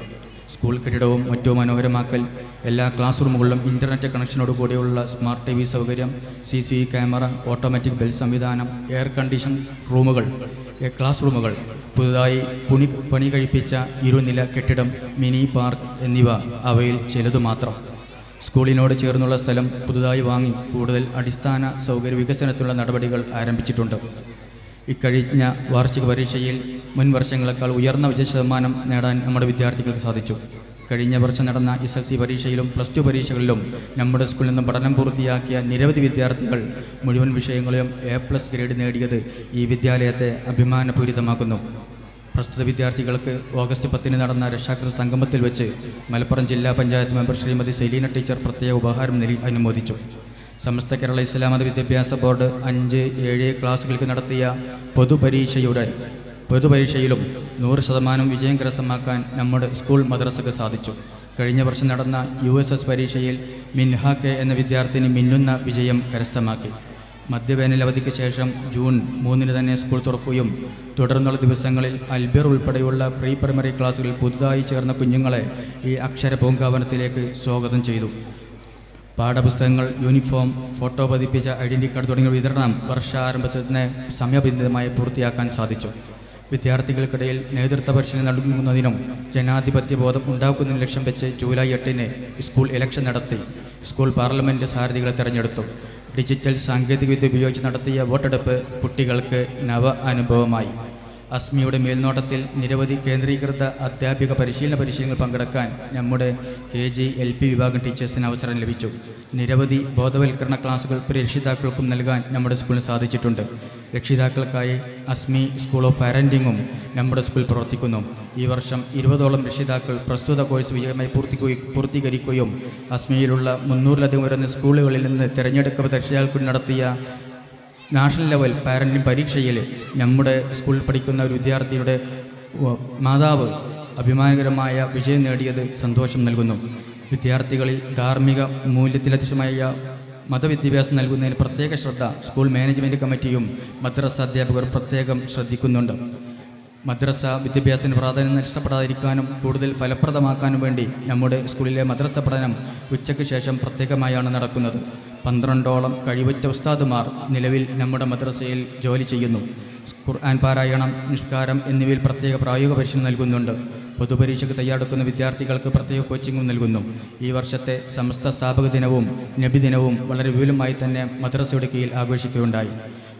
സ്കൂൾ കെട്ടിടവും മറ്റു മനോഹരമാക്കൽ, എല്ലാ ക്ലാസ് റൂമുകളിലും ഇൻ്റർനെറ്റ് കണക്ഷനോടുകൂടിയുള്ള സ്മാർട്ട് TV സൗകര്യം, CCTV ക്യാമറ, ഓട്ടോമാറ്റിക് ബെൽ സംവിധാനം, എയർ കണ്ടീഷൻ റൂമുകൾ, ക്ലാസ് റൂമുകൾ, പുതുതായി പണി കഴിപ്പിച്ച 2 നില കെട്ടിടം, മിനി പാർക്ക് എന്നിവ അവയിൽ ചിലതു മാത്രം. സ്കൂളിനോട് ചേർന്നുള്ള സ്ഥലം പുതുതായി വാങ്ങി കൂടുതൽ അടിസ്ഥാന സൗകര്യ വികസനത്തിനുള്ള നടപടികൾ ആരംഭിച്ചിട്ടുണ്ട്. ഇക്കഴിഞ്ഞ വാർഷിക പരീക്ഷയിൽ മുൻ വർഷങ്ങളെക്കാൾ ഉയർന്ന വിജയശതമാനം നേടാൻ നമ്മുടെ വിദ്യാർത്ഥികൾക്ക് സാധിച്ചു. കഴിഞ്ഞ വർഷം നടന്ന SSLC പരീക്ഷയിലും +2 പരീക്ഷകളിലും നമ്മുടെ സ്കൂളിൽ നിന്നും പഠനം പൂർത്തിയാക്കിയ നിരവധി വിദ്യാർത്ഥികൾ മുഴുവൻ വിഷയങ്ങളിലും A+ ഗ്രേഡ് നേടിയത് ഈ വിദ്യാലയത്തെ അഭിമാനപൂരിതമാക്കുന്നു. പ്രസ്തുത വിദ്യാർത്ഥികൾക്ക് ഓഗസ്റ്റ് 10 നടന്ന രക്ഷാകൃത സംഗമത്തിൽ വെച്ച് മലപ്പുറം ജില്ലാ പഞ്ചായത്ത് മെമ്പർ ശ്രീമതി സെലീന ടീച്ചർ പ്രത്യേക ഉപഹാരം നൽകി അനുമോദിച്ചു. സമസ്ത കേരള ഇസ്ലാം മത വിദ്യാഭ്യാസ ബോർഡ് 5, 7 ക്ലാസുകൾക്ക് നടത്തിയ പൊതുപരീക്ഷയിലും 100% വിജയം കരസ്ഥമാക്കാൻ നമ്മുടെ സ്കൂൾ മദ്രസക്ക് സാധിച്ചു. കഴിഞ്ഞ വർഷം നടന്ന USS പരീക്ഷയിൽ മിൻഹ കെ എന്ന വിദ്യാർത്ഥിനി മിന്നുന്ന വിജയം കരസ്ഥമാക്കി. മധ്യവേനൽ അവധിക്ക് ശേഷം ജൂൺ 3 തന്നെ സ്കൂൾ തുറക്കുകയും തുടർന്നുള്ള ദിവസങ്ങളിൽ അൽബിർ ഉൾപ്പെടെയുള്ള പ്രീ പ്രൈമറി ക്ലാസ്സുകളിൽ പുതുതായി ചേർന്ന കുഞ്ഞുങ്ങളെ ഈ അക്ഷര പൂങ്കാവനത്തിലേക്ക് സ്വാഗതം ചെയ്തു. പാഠപുസ്തകങ്ങൾ, യൂണിഫോം, ഫോട്ടോ പതിപ്പിച്ച ഐഡൻറ്റി കാർഡ് തുടങ്ങിയ വിതരണം വർഷാരംഭത്തിൽ തന്നെ സമയബന്ധിതമായി പൂർത്തിയാക്കാൻ സാധിച്ചു. വിദ്യാർത്ഥികൾക്കിടയിൽ നേതൃത്വ പരിശീലനം നൽകുന്നതിനും ജനാധിപത്യ ബോധം ഉണ്ടാക്കുന്നതിനും ലക്ഷ്യം വെച്ച് ജൂലൈ 8 സ്കൂൾ ഇലക്ഷൻ നടത്തി സ്കൂൾ പാർലമെൻറ്റ് സാരഥികളെ തെരഞ്ഞെടുത്തു. ഡിജിറ്റൽ സാങ്കേതികവിദ്യ ഉപയോഗിച്ച് നടത്തിയ വോട്ടെടുപ്പ് കുട്ടികൾക്ക് നവ അനുഭവമായി. അസ്മിയുടെ മേൽനോട്ടത്തിൽ നിരവധി കേന്ദ്രീകൃത അധ്യാപിക പരിശീലനങ്ങൾ പങ്കെടുക്കാൻ നമ്മുടെ KG LP വിഭാഗം ടീച്ചേഴ്സിന് അവസരം ലഭിച്ചു. നിരവധി ബോധവൽക്കരണ ക്ലാസുകൾ രക്ഷിതാക്കൾക്കും നൽകാൻ നമ്മുടെ സ്കൂളിന് സാധിച്ചിട്ടുണ്ട്. രക്ഷിതാക്കൾക്കായി അസ്മി സ്കൂൾ ഓഫ് പാരൻറ്റിങ്ങും നമ്മുടെ സ്കൂൾ പ്രവർത്തിക്കുന്നു. ഈ വർഷം 20ഓളം രക്ഷിതാക്കൾ പ്രസ്തുത കോഴ്സ് വിജയമായി പൂർത്തീകരിക്കുകയും അസ്മിയിലുള്ള 300ലധികം വരുന്ന സ്കൂളുകളിൽ നിന്ന് തിരഞ്ഞെടുക്കപ്പെട്ട രക്ഷിതാക്കൾ നടത്തിയ നാഷണൽ ലെവൽ പാരൻറ്റിംഗ് പരീക്ഷയിൽ നമ്മുടെ സ്കൂളിൽ പഠിക്കുന്ന ഒരു വിദ്യാർത്ഥിയുടെ മാതാവ് അഭിമാനകരമായ വിജയം നേടിയത് സന്തോഷം നൽകുന്നു. വിദ്യാർത്ഥികളിൽ ധാർമ്മിക മൂല്യത്തിലധിഷ്ഠിതമായ മതവിദ്യാഭ്യാസം നൽകുന്നതിന് പ്രത്യേക ശ്രദ്ധ സ്കൂൾ മാനേജ്മെൻറ്റ് കമ്മിറ്റിയും മദ്രസ അധ്യാപകർ പ്രത്യേകം ശ്രദ്ധിക്കുന്നുണ്ട്. മദ്രസ വിദ്യാഭ്യാസത്തിന് പ്രാധാന്യം നഷ്ടപ്പെടാതിരിക്കാനും കൂടുതൽ ഫലപ്രദമാക്കാനും വേണ്ടി നമ്മുടെ സ്കൂളിലെ മദ്രസ പഠനം ഉച്ചയ്ക്ക് ശേഷം പ്രത്യേകമായാണ് നടക്കുന്നത്. 12ഓളം കഴിവുറ്റ ഉസ്താദുമാർ നിലവിൽ നമ്മുടെ മദ്രസയിൽ ജോലി ചെയ്യുന്നു. ഖുർആൻ പാരായണം, നിസ്കാരം എന്നിവയിൽ പ്രത്യേക പ്രായോഗിക പരിശീലനം നൽകുന്നുണ്ട്. പൊതുപരീക്ഷയ്ക്ക് തയ്യാറെടുക്കുന്ന വിദ്യാർത്ഥികൾക്ക് പ്രത്യേക കോച്ചിങ്ങും നൽകുന്നു. ഈ വർഷത്തെ സമസ്ത സ്ഥാപക ദിനവും നബിദിനവും വളരെ വിപുലമായി തന്നെ മദ്രസയുടെ കീഴിൽ ആഘോഷിക്കുകയുണ്ടായി.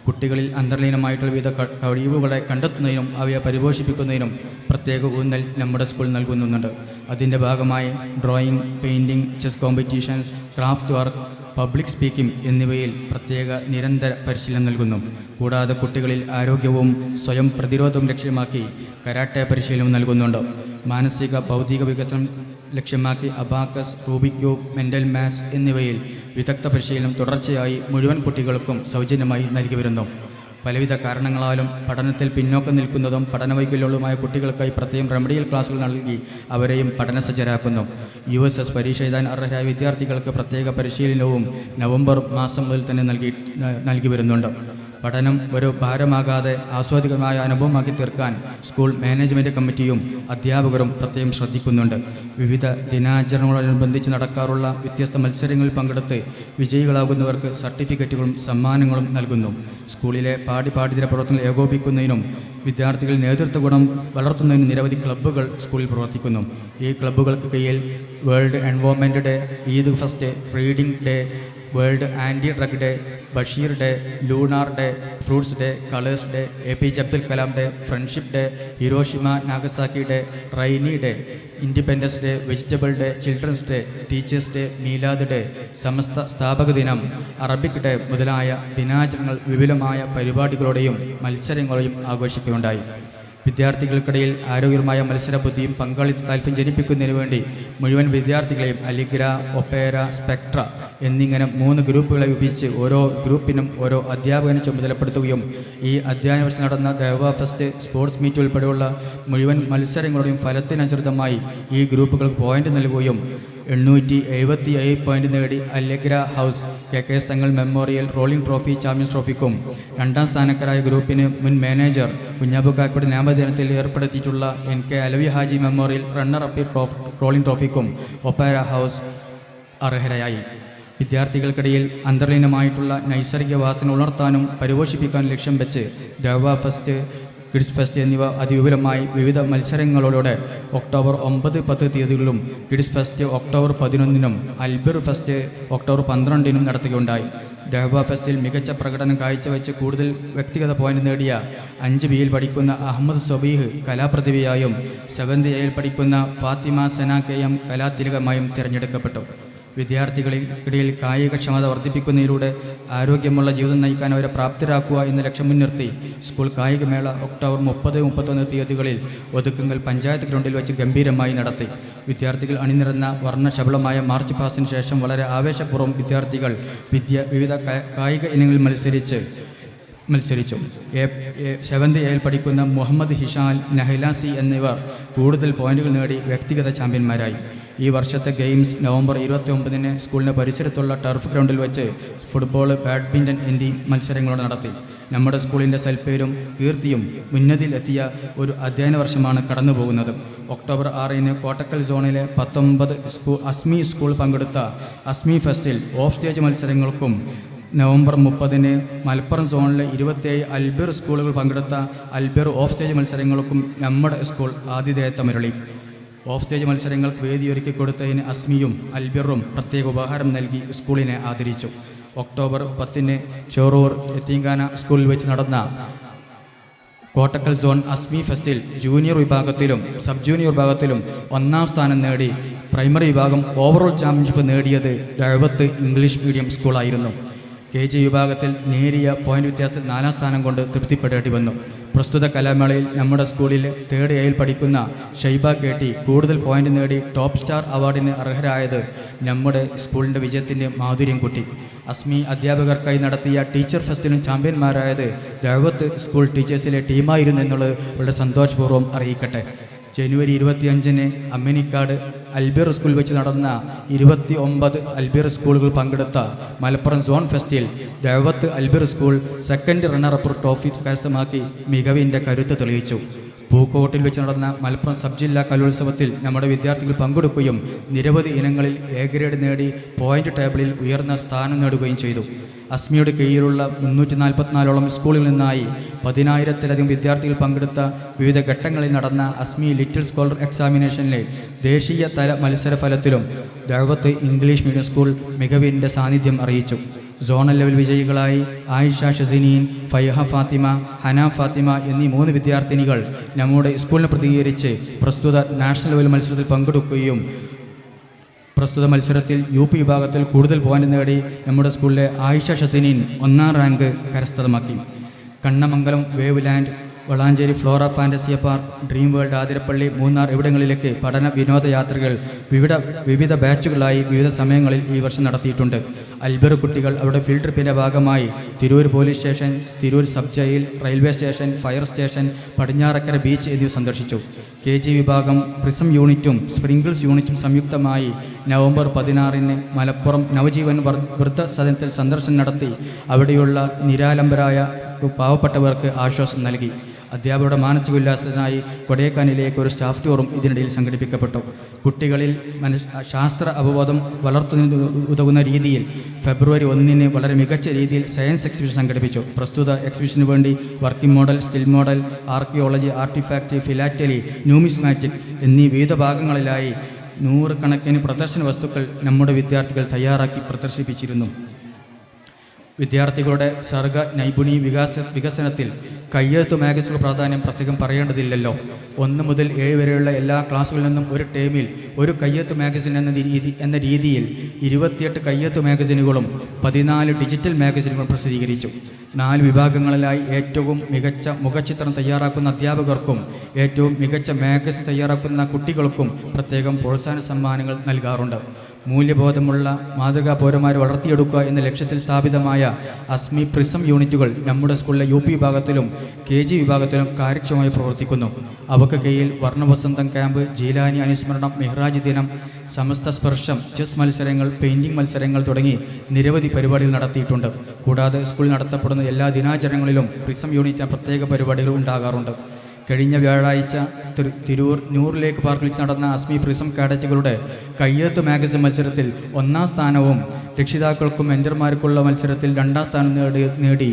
കുട്ടികളിൽ അന്തർലീനമായിട്ടുള്ള വിവിധ കഴിവുകളെ കണ്ടെത്തുന്നതിനും അവയെ പരിപോഷിപ്പിക്കുന്നതിനും പ്രത്യേക ഊന്നൽ നമ്മുടെ സ്കൂൾ നൽകുന്നുണ്ട്. അതിൻ്റെ ഭാഗമായി drawing, painting, chess competitions, craft work, public speaking എന്നിവയിൽ പ്രത്യേക നിരന്തര പരിശീലനം നൽകുന്നു. കൂടാതെ കുട്ടികളിൽ ആരോഗ്യവും സ്വയം പ്രതിരോധവും ലക്ഷ്യമാക്കി കരാട്ടെ പരിശീലനം നൽകുന്നുണ്ട്. മാനസിക ഭൗതിക വികസനം ലക്ഷ്യമാക്കി abacus, Rubik cube, mental maths എന്നിവയിൽ വിദഗ്ധ പരിശീലനം തുടർച്ചയായി മുഴുവൻ കുട്ടികൾക്കും സൗജന്യമായി നൽകി വരുന്നു. പലവിധ കാരണങ്ങളാലും പഠനത്തിൽ പിന്നോക്കം നിൽക്കുന്നതും പഠനവൈകല്യമുള്ളതുമായ കുട്ടികൾക്കായി പ്രത്യേകം റെമഡിയൽ ക്ലാസുകൾ നൽകി അവരെയും പഠനസജ്ജരാക്കുന്നു. USS പരീക്ഷ എഴുതാൻ അർഹരായ വിദ്യാർത്ഥികൾക്ക് പ്രത്യേക പരിശീലനവും നവംബർ മാസം മുതൽ തന്നെ നൽകി വരുന്നുണ്ട്. പഠനം ഒരു ഭാരമാകാതെ ആസ്വാദികമായ അനുഭവമാക്കി തീർക്കാൻ സ്കൂൾ മാനേജ്മെൻറ്റ് കമ്മിറ്റിയും അധ്യാപകരും പ്രത്യേകം ശ്രദ്ധിക്കുന്നുണ്ട്. വിവിധ ദിനാചരണങ്ങളോടനുബന്ധിച്ച് നടക്കാറുള്ള വ്യത്യസ്ത മത്സരങ്ങളിൽ പങ്കെടുത്ത് വിജയികളാകുന്നവർക്ക് സർട്ടിഫിക്കറ്റുകളും സമ്മാനങ്ങളും നൽകുന്നു. സ്കൂളിലെ പാഠ്യേതര പ്രവർത്തനങ്ങൾ ഏകോപിക്കുന്നതിനും വിദ്യാർത്ഥികൾ നേതൃത്വ ഗുണം വളർത്തുന്നതിനും നിരവധി ക്ലബ്ബുകൾ സ്കൂളിൽ പ്രവർത്തിക്കുന്നു. ഈ ക്ലബ്ബുകൾക്ക് കീഴിൽ world environment day, Eid fest, reading day, world anti drug day, Basheer day, lunar day, fruits day, colours day, APJ Abdul Kalam day, friendship day, Hiroshima Nagasaki day, rainy day, independence day, vegetable day, children's day, teachers day, Milad day, Samastha സ്ഥാപക ദിനം, Arabic day മുതലായ ദിനാചരണങ്ങൾ വിപുലമായ പരിപാടികളോടെയും മത്സരങ്ങളെയും ആഘോഷിക്കുകയുണ്ടായി. വിദ്യാർത്ഥികൾക്കിടയിൽ ആരോഗ്യമായ മത്സരബുദ്ധിയും പങ്കാളിത്ത താല്പര്യം ജനിപ്പിക്കുന്നതിന് വേണ്ടി മുഴുവൻ വിദ്യാർത്ഥികളെയും അലിഗ്ര, Opera, Spectra എന്നിങ്ങനെ 3 ഗ്രൂപ്പുകളെ വിഭജിച്ച് ഓരോ ഗ്രൂപ്പിനും ഓരോ അധ്യാപകനെ ചുമതലപ്പെടുത്തുകയും ഈ അധ്യയന വർഷം നടന്ന ദേവ ഫെസ്റ്റ്, സ്പോർട്സ് മീറ്റ് ഉൾപ്പെടെയുള്ള മുഴുവൻ മത്സരങ്ങളുടെയും ഫലത്തിനനുസൃതമായി ഈ ഗ്രൂപ്പുകൾക്ക് പോയിന്റ് നൽകുകയും 877 പോയിന്റ് നേടി Allegra house KK Thangal memorial rolling trophy champions ട്രോഫിക്കും 2ാം സ്ഥാനക്കാരായ ഗ്രൂപ്പിന് മുൻ മാനേജർ കുഞ്ഞാബുക്കാക്കയുടെ നാമദിനത്തിൽ ഏർപ്പെടുത്തിയിട്ടുള്ള NK Alavi Haji memorial runner up rolling ട്രോഫിക്കും ഒപ്പേര ഹൗസ് അർഹരായി. വിദ്യാർത്ഥികൾക്കിടയിൽ അന്തർലീനമായിട്ടുള്ള നൈസർഗിക വാസന ഉണർത്താനും പരിപോഷിപ്പിക്കാനും ലക്ഷ്യം വെച്ച് ദേവ ഫെസ്റ്റ് കിഡ്സ് ഫെസ്റ്റ് എന്നിവ അതിവിപുലമായി വിവിധ മത്സരങ്ങളോടെ ഒക്ടോബർ 9, 10 തീയതികളിലും കിഡ്സ് ഫെസ്റ്റ് ഒക്ടോബർ 11-നും അൽബിർ ഫെസ്റ്റ് ഒക്ടോബർ 12-നും നടത്തുകയുണ്ടായി. ദഹബ ഫെസ്റ്റിൽ മികച്ച പ്രകടനം കാഴ്ചവെച്ച് കൂടുതൽ വ്യക്തിഗത പോയിന്റ് നേടിയ 5Bയിൽ പഠിക്കുന്ന അഹമ്മദ് സബീഹ് കലാപ്രതിഭയായും 7th Aയിൽ പഠിക്കുന്ന ഫാത്തിമ സന KM കലാതിലകമായും തിരഞ്ഞെടുക്കപ്പെട്ടു. വിദ്യാർത്ഥികൾക്കിടയിൽ കായികക്ഷമത വർദ്ധിപ്പിക്കുന്നതിലൂടെ ആരോഗ്യമുള്ള ജീവിതം നയിക്കാൻ അവരെ പ്രാപ്തരാക്കുക എന്ന ലക്ഷ്യം മുൻനിർത്തി സ്കൂൾ കായികമേള ഒക്ടോബർ 30, 31 തീയതികളിൽ ഒതുക്കുങ്ങൽ പഞ്ചായത്ത് ഗ്രൗണ്ടിൽ വെച്ച് ഗംഭീരമായി നടത്തി. വിദ്യാർത്ഥികൾ അണിനിരന്ന വർണ്ണശബളമായ മാർച്ച് പാസ്റ്റിന് ശേഷം വളരെ ആവേശപൂർവ്വം വിദ്യാർത്ഥികൾ വിവിധ കായിക ഇനങ്ങളിൽ മത്സരിച്ചു. 7th Aയിൽ പഠിക്കുന്ന മുഹമ്മദ് ഹിഷാൻ, നഹ്ലാസി എന്നിവർ കൂടുതൽ പോയിന്റുകൾ നേടി വ്യക്തിഗത ചാമ്പ്യന്മാരായി. ഈ വർഷത്തെ ഗെയിംസ് നവംബർ 29-ന് സ്കൂളിന് പരിസരത്തുള്ള ടർഫ് ഗ്രൗണ്ടിൽ വെച്ച് ഫുട്ബോൾ, ബാഡ്മിൻ്റൺ എന്നീ മത്സരങ്ങളോടെ നടത്തി. നമ്മുടെ സ്കൂളിൻ്റെ സൽപ്പേരും കീർത്തിയും ഉന്നതിയിലെത്തിയ ഒരു അധ്യയന വർഷമാണ് കടന്നു പോകുന്നത്. ഒക്ടോബർ 6-ന് കോട്ടക്കൽ സോണിലെ 19 അസ്മി സ്കൂൾ പങ്കെടുത്ത അസ്മി ഫെസ്റ്റിൽ ഓഫ് സ്റ്റേജ് മത്സരങ്ങൾക്കും നവംബർ 30-ന് മലപ്പുറം സോണിലെ 27 അൽബിർ സ്കൂളുകൾ പങ്കെടുത്ത അൽബിർ ഓഫ് സ്റ്റേജ് മത്സരങ്ങൾക്കും നമ്മുടെ സ്കൂൾ ആതിഥേയത്വമരുളി. ഓഫ് സ്റ്റേജ് മത്സരങ്ങൾക്ക് വേദിയൊരുക്കി കൊടുത്തതിന് അസ്മിയും അൽബിറും പ്രത്യേക ഉപഹാരം നൽകി സ്കൂളിനെ ആദരിച്ചു. ഒക്ടോബർ 10-ന് ചോറൂർ യത്തീംഖാന സ്കൂളിൽ വെച്ച് നടന്ന കോട്ടക്കൽ സോൺ അസ്മി ഫെസ്റ്റിൽ ജൂനിയർ വിഭാഗത്തിലും സബ് ജൂനിയർ വിഭാഗത്തിലും 1ാം സ്ഥാനം നേടി പ്രൈമറി വിഭാഗം ഓവറോൾ ചാമ്പ്യൻഷിപ്പ് നേടിയത് ദഅവത്ത് ഇംഗ്ലീഷ് മീഡിയം സ്കൂളായിരുന്നു. KG വിഭാഗത്തിൽ നേരിയ പോയിന്റ് വ്യത്യാസത്തിൽ 4ാം സ്ഥാനം കൊണ്ട് തൃപ്തിപ്പെടേണ്ടി വന്നു. പ്രസ്തുത കലാമേളയിൽ നമ്മുടെ സ്കൂളിൽ 3rd Aയിൽ പഠിക്കുന്ന ഷൈബ KT കൂടുതൽ പോയിന്റ് നേടി ടോപ്പ് സ്റ്റാർ അവാർഡിന് അർഹരായത് നമ്മുടെ സ്കൂളിൻ്റെ വിജയത്തിൻ്റെ മാധുര്യം കൂട്ടി. അസ്മി അധ്യാപകർക്കായി നടത്തിയ ടീച്ചർ ഫെസ്റ്റിനും ചാമ്പ്യന്മാരായത് ദഅവത്ത് സ്കൂൾ ടീച്ചേഴ്സിലെ ടീമായിരുന്നു എന്നുള്ളത് വളരെ സന്തോഷപൂർവ്വം അറിയിക്കട്ടെ. ജനുവരി 25-ന് അമ്മിനിക്കാട് അൽബിർ സ്കൂളിൽ വെച്ച് നടന്ന 29 അൽബിർ സ്കൂളുകൾ പങ്കെടുത്ത മലപ്പുറം സോൺ ഫെസ്റ്റിൽ Dawath Albir school 2nd runner up trophy കരസ്ഥമാക്കി മികവിൻ്റെ കരുത്ത് തെളിയിച്ചു. പൂക്കോട്ടിൽ വെച്ച് നടന്ന മലപ്പുറം സബ് ജില്ലാ കലോത്സവത്തിൽ നമ്മുടെ വിദ്യാർത്ഥികൾ പങ്കെടുക്കുകയും നിരവധി ഇനങ്ങളിൽ A ഗ്രേഡ് നേടി പോയിന്റ് ടേബിളിൽ ഉയർന്ന സ്ഥാനം നേടുകയും ചെയ്തു. അസ്മിയുടെ കീഴിലുള്ള 344ഓളം സ്കൂളുകളിൽ നിന്നായി 10,000-ലധികം വിദ്യാർത്ഥികൾ പങ്കെടുത്ത വിവിധ ഘട്ടങ്ങളിൽ നടന്ന അസ്മി ലിറ്റിൽ സ്കോളർ എക്സാമിനേഷനിലെ ദേശീയ തല മത്സര ഫലത്തിലും ദഅവത്ത് ഇംഗ്ലീഷ് മീഡിയം സ്കൂൾ മികവിൻ്റെ സാന്നിധ്യം അറിയിച്ചു. സോണൽ ലെവൽ വിജയികളായി ആയിഷ ഷസീനീൻ, ഫൈഹ ഫാത്തിമ, ഹന ഫാത്തിമ എന്നീ 3 വിദ്യാർത്ഥിനികൾ നമ്മുടെ സ്കൂളിനെ പ്രതിനിധീകരിച്ച് പ്രസ്തുത നാഷണൽ ലെവൽ മത്സരത്തിൽ പങ്കെടുക്കുകയും പ്രസ്തുത മത്സരത്തിൽ UP വിഭാഗത്തിൽ കൂടുതൽ പോയിന്റ് നേടി നമ്മുടെ സ്കൂളിലെ ആയിഷ ഷസീനീൻ 1ാം റാങ്ക് കരസ്ഥമാക്കി. Kannamangalam wave land, Valanchery flora fantasy park, dream world, Athirappilly, Munnar ഇവിടങ്ങളിലേക്ക് പഠന വിനോദയാത്രകൾ വിവിധ ബാച്ചുകളായി വിവിധ സമയങ്ങളിൽ ഈ വർഷം നടത്തിയിട്ടുണ്ട്. അൽബിർ കുട്ടികൾ അവരുടെ ഫീൽഡ് ട്രിപ്പിൻ്റെ ഭാഗമായി Tirur police station, Tirur sub jail, railway station, fire station, Padinjarakkara beach എന്നിവ സന്ദർശിച്ചു. KG വിഭാഗം പ്രിസം യൂണിറ്റും സ്പ്രിങ്കിൾസ് യൂണിറ്റും സംയുക്തമായി നവംബർ 16-ന് മലപ്പുറം നവജീവൻ വൃദ്ധസദനത്തിൽ സന്ദർശനം നടത്തി അവിടെയുള്ള നിരാലംബരായ പാവപ്പെട്ടവർക്ക് ആശ്വാസം നൽകി. അധ്യാപകരുടെ മാനസിക ഉല്ലാസത്തിനായി കൊടൈക്കനാലിലേക്ക് ഒരു സ്റ്റാഫ് ടൂറും ഇതിനിടയിൽ സംഘടിപ്പിക്കപ്പെട്ടു. കുട്ടികളിൽ ശാസ്ത്ര അവബോധം വളർത്തുന്നതിന് ഉതകുന്ന രീതിയിൽ ഫെബ്രുവരി 1-ന് വളരെ മികച്ച രീതിയിൽ സയൻസ് എക്സിബിഷൻ സംഘടിപ്പിച്ചു. പ്രസ്തുത എക്സിബിഷന് വേണ്ടി working model, still model, archaeology, artefact, philately, numismatic എന്നീ വിവിധ ഭാഗങ്ങളിലായി 100 കണക്കിന് പ്രദർശന വസ്തുക്കൾ നമ്മുടെ വിദ്യാർത്ഥികൾ തയ്യാറാക്കി പ്രദർശിപ്പിച്ചിരുന്നു. വിദ്യാർത്ഥികളുടെ സർഗ നൈപുണി വികസനത്തിൽ കയ്യെഴുത്ത് മാഗസിനുകളുടെ പ്രാധാന്യം പ്രത്യേകം പറയേണ്ടതില്ലല്ലോ. 1 മുതൽ 7 വരെയുള്ള എല്ലാ ക്ലാസ്സുകളിൽ നിന്നും ഒരു ടേമിൽ ഒരു കയ്യെഴുത്ത് മാഗസിൻ എന്ന രീതിയിൽ 28 കയ്യെഴുത്ത് മാഗസിനുകളും 14 ഡിജിറ്റൽ മാഗസിനുകളും പ്രസിദ്ധീകരിച്ചു. 4 വിഭാഗങ്ങളിലായി ഏറ്റവും മികച്ച മുഖചിത്രം തയ്യാറാക്കുന്ന അധ്യാപകർക്കും ഏറ്റവും മികച്ച മാഗസിൻ തയ്യാറാക്കുന്ന കുട്ടികൾക്കും പ്രത്യേകം പ്രോത്സാഹന സമ്മാനങ്ങൾ നൽകാറുണ്ട്. മൂല്യബോധമുള്ള മാതൃകാ പൗരന്മാരെ വളർത്തിയെടുക്കുക എന്ന ലക്ഷ്യത്തിൽ സ്ഥാപിതമായ അസ്മി പ്രിസം യൂണിറ്റുകൾ നമ്മുടെ സ്കൂളിലെ UP വിഭാഗത്തിലും KG വിഭാഗത്തിലും കാര്യക്ഷമമായി പ്രവർത്തിക്കുന്നു. അവക്ക് കീഴിൽ വർണ്ണവസന്തം ക്യാമ്പ്, ജീലാനി അനുസ്മരണം, മെഹ്റാജ് ദിനം, സമസ്ത സ്പർശം, ചെസ് മത്സരങ്ങൾ, പെയിൻറ്റിംഗ് മത്സരങ്ങൾ തുടങ്ങി നിരവധി പരിപാടികൾ നടത്തിയിട്ടുണ്ട്. കൂടാതെ സ്കൂളിൽ നടത്തപ്പെടുന്ന എല്ലാ ദിനാചരണങ്ങളിലും പ്രിസം യൂണിറ്റിന് പ്രത്യേക പരിപാടികൾ ഉണ്ടാകാറുണ്ട്. കഴിഞ്ഞ വ്യാഴാഴ്ച തിരൂർ ന്യൂർ ലേക്ക് പാർക്കിൽ വെച്ച് നടന്ന അസ്മി പ്രിസം കാഡറ്റുകളുടെ കയ്യെഴുത്ത് മാഗസിൻ മത്സരത്തിൽ 1ാം സ്ഥാനവും രക്ഷിതാക്കൾക്കും മെന്റർമാർക്കുള്ള മത്സരത്തിൽ 2ാം സ്ഥാനം നേടി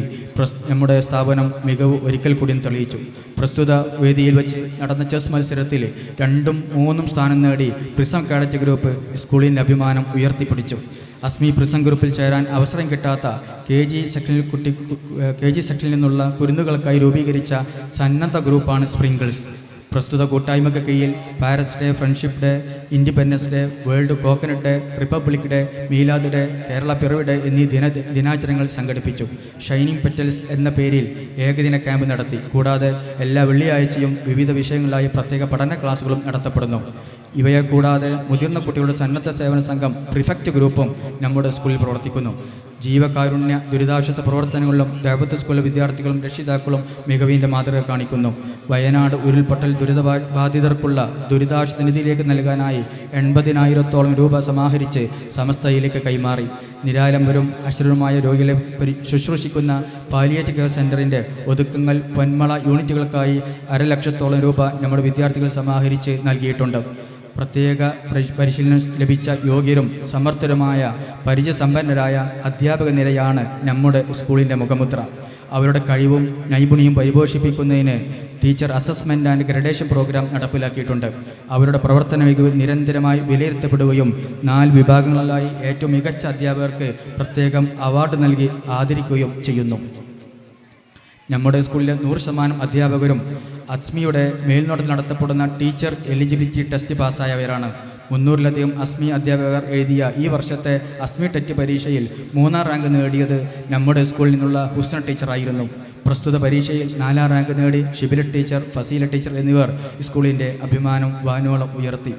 നമ്മുടെ സ്ഥാപനം മികവ് ഒരിക്കൽ കൂടിയും തെളിയിച്ചു. പ്രസ്തുത വേദിയിൽ വെച്ച് നടന്ന ചെസ് മത്സരത്തിൽ 2ഉം 3ഉം സ്ഥാനം നേടി പ്രിസം കാഡറ്റ് ഗ്രൂപ്പ് സ്കൂളിൻ്റെ അഭിമാനം ഉയർത്തിപ്പിടിച്ചു. അസ്മി പ്രിസം ഗ്രൂപ്പിൽ ചേരാൻ അവസരം കിട്ടാത്ത കെ ജി സെക്ഷനിൽ നിന്നുള്ള കുരുന്നുകൾക്കായി രൂപീകരിച്ച സന്നദ്ധ ഗ്രൂപ്പാണ് സ്പ്രിങ്കിൾസ്. പ്രസ്തുത കൂട്ടായ്മയ്ക്ക് കീഴിൽ parents day, friendship day, independence day, world coconut day, republic day, Milad day, Kerala Piravi day എന്നീ ദിനാചരണങ്ങൾ സംഘടിപ്പിച്ചു. ഷൈനിങ് പെറ്റൽസ് എന്ന പേരിൽ ഏകദിന ക്യാമ്പ് നടത്തി. കൂടാതെ എല്ലാ വെള്ളിയാഴ്ചയും വിവിധ വിഷയങ്ങളിലായി പ്രത്യേക പഠന ക്ലാസുകളും നടത്തപ്പെടുന്നു. ഇവയെ കൂടാതെ മുതിർന്ന കുട്ടികളുടെ സന്നദ്ധ സേവന സംഘം പ്രിഫെക്റ്റ് ഗ്രൂപ്പും നമ്മുടെ സ്കൂളിൽ പ്രവർത്തിക്കുന്നു. ജീവകാരുണ്യ ദുരിതാശ്വാസ പ്രവർത്തനങ്ങളിലും ദേവത്വ സ്കൂളിലെ വിദ്യാർത്ഥികളും രക്ഷിതാക്കളും മികവിൻ്റെ മാതൃക കാണിക്കുന്നു. വയനാട് ഉരുൾപൊട്ടൽ ദുരിതബാധിതർക്കുള്ള ദുരിതാശ്വാസ നിധിയിലേക്ക് നൽകാനായി 80,000-ഓളം രൂപ സമാഹരിച്ച് സമസ്തയിലേക്ക് കൈമാറി. നിരാലംബരും അശ്വരരുമായ രോഗികളെ ശുശ്രൂഷിക്കുന്ന പാലിയേറ്റീവ് കെയർ സെൻ്ററിൻ്റെ ഒതുക്കങ്ങൾ പൊന്മള യൂണിറ്റുകൾക്കായി 500,000-ഓളം രൂപ നമ്മുടെ വിദ്യാർത്ഥികൾ സമാഹരിച്ച് നൽകിയിട്ടുണ്ട്. പ്രത്യേക പരിശീലനം ലഭിച്ച യോഗ്യരും സമർത്ഥരുമായ പരിചയസമ്പന്നരായ അധ്യാപക നിരയാണ് നമ്മുടെ സ്കൂളിൻ്റെ മുഖമുദ്ര. അവരുടെ കഴിവും നൈപുണ്യവും പരിപോഷിപ്പിക്കുന്നതിന് teacher assessment and gradation program നടപ്പിലാക്കിയിട്ടുണ്ട്. അവരുടെ പ്രവർത്തന മികവ് നിരന്തരമായി വിലയിരുത്തപ്പെടുകയും 4 വിഭാഗങ്ങളിലായി ഏറ്റവും മികച്ച അധ്യാപകർക്ക് പ്രത്യേകം അവാർഡ് നൽകി ആദരിക്കുകയും ചെയ്യുന്നു. നമ്മുടെ സ്കൂളിലെ 100% അധ്യാപകരും അസ്മിയുടെ മേൽനോട്ടത്തിൽ നടത്തപ്പെടുന്ന ടീച്ചർ എലിജിബിലിറ്റി ടെസ്റ്റ് പാസ്സായവരാണ്. 300-ലധികം അസ്മി അധ്യാപകർ എഴുതിയ ഈ വർഷത്തെ അസ്മി ടെറ്റ് പരീക്ഷയിൽ 3ാം റാങ്ക് നേടിയത് നമ്മുടെ സ്കൂളിൽ നിന്നുള്ള ഹുസ്ന ടീച്ചറായിരുന്നു. പ്രസ്തുത പരീക്ഷയിൽ 4ാം റാങ്ക് നേടി ഷിബില ടീച്ചർ, ഫസീല ടീച്ചർ എന്നിവർ സ്കൂളിൻ്റെ അഭിമാനം വാനോളം ഉയർത്തി.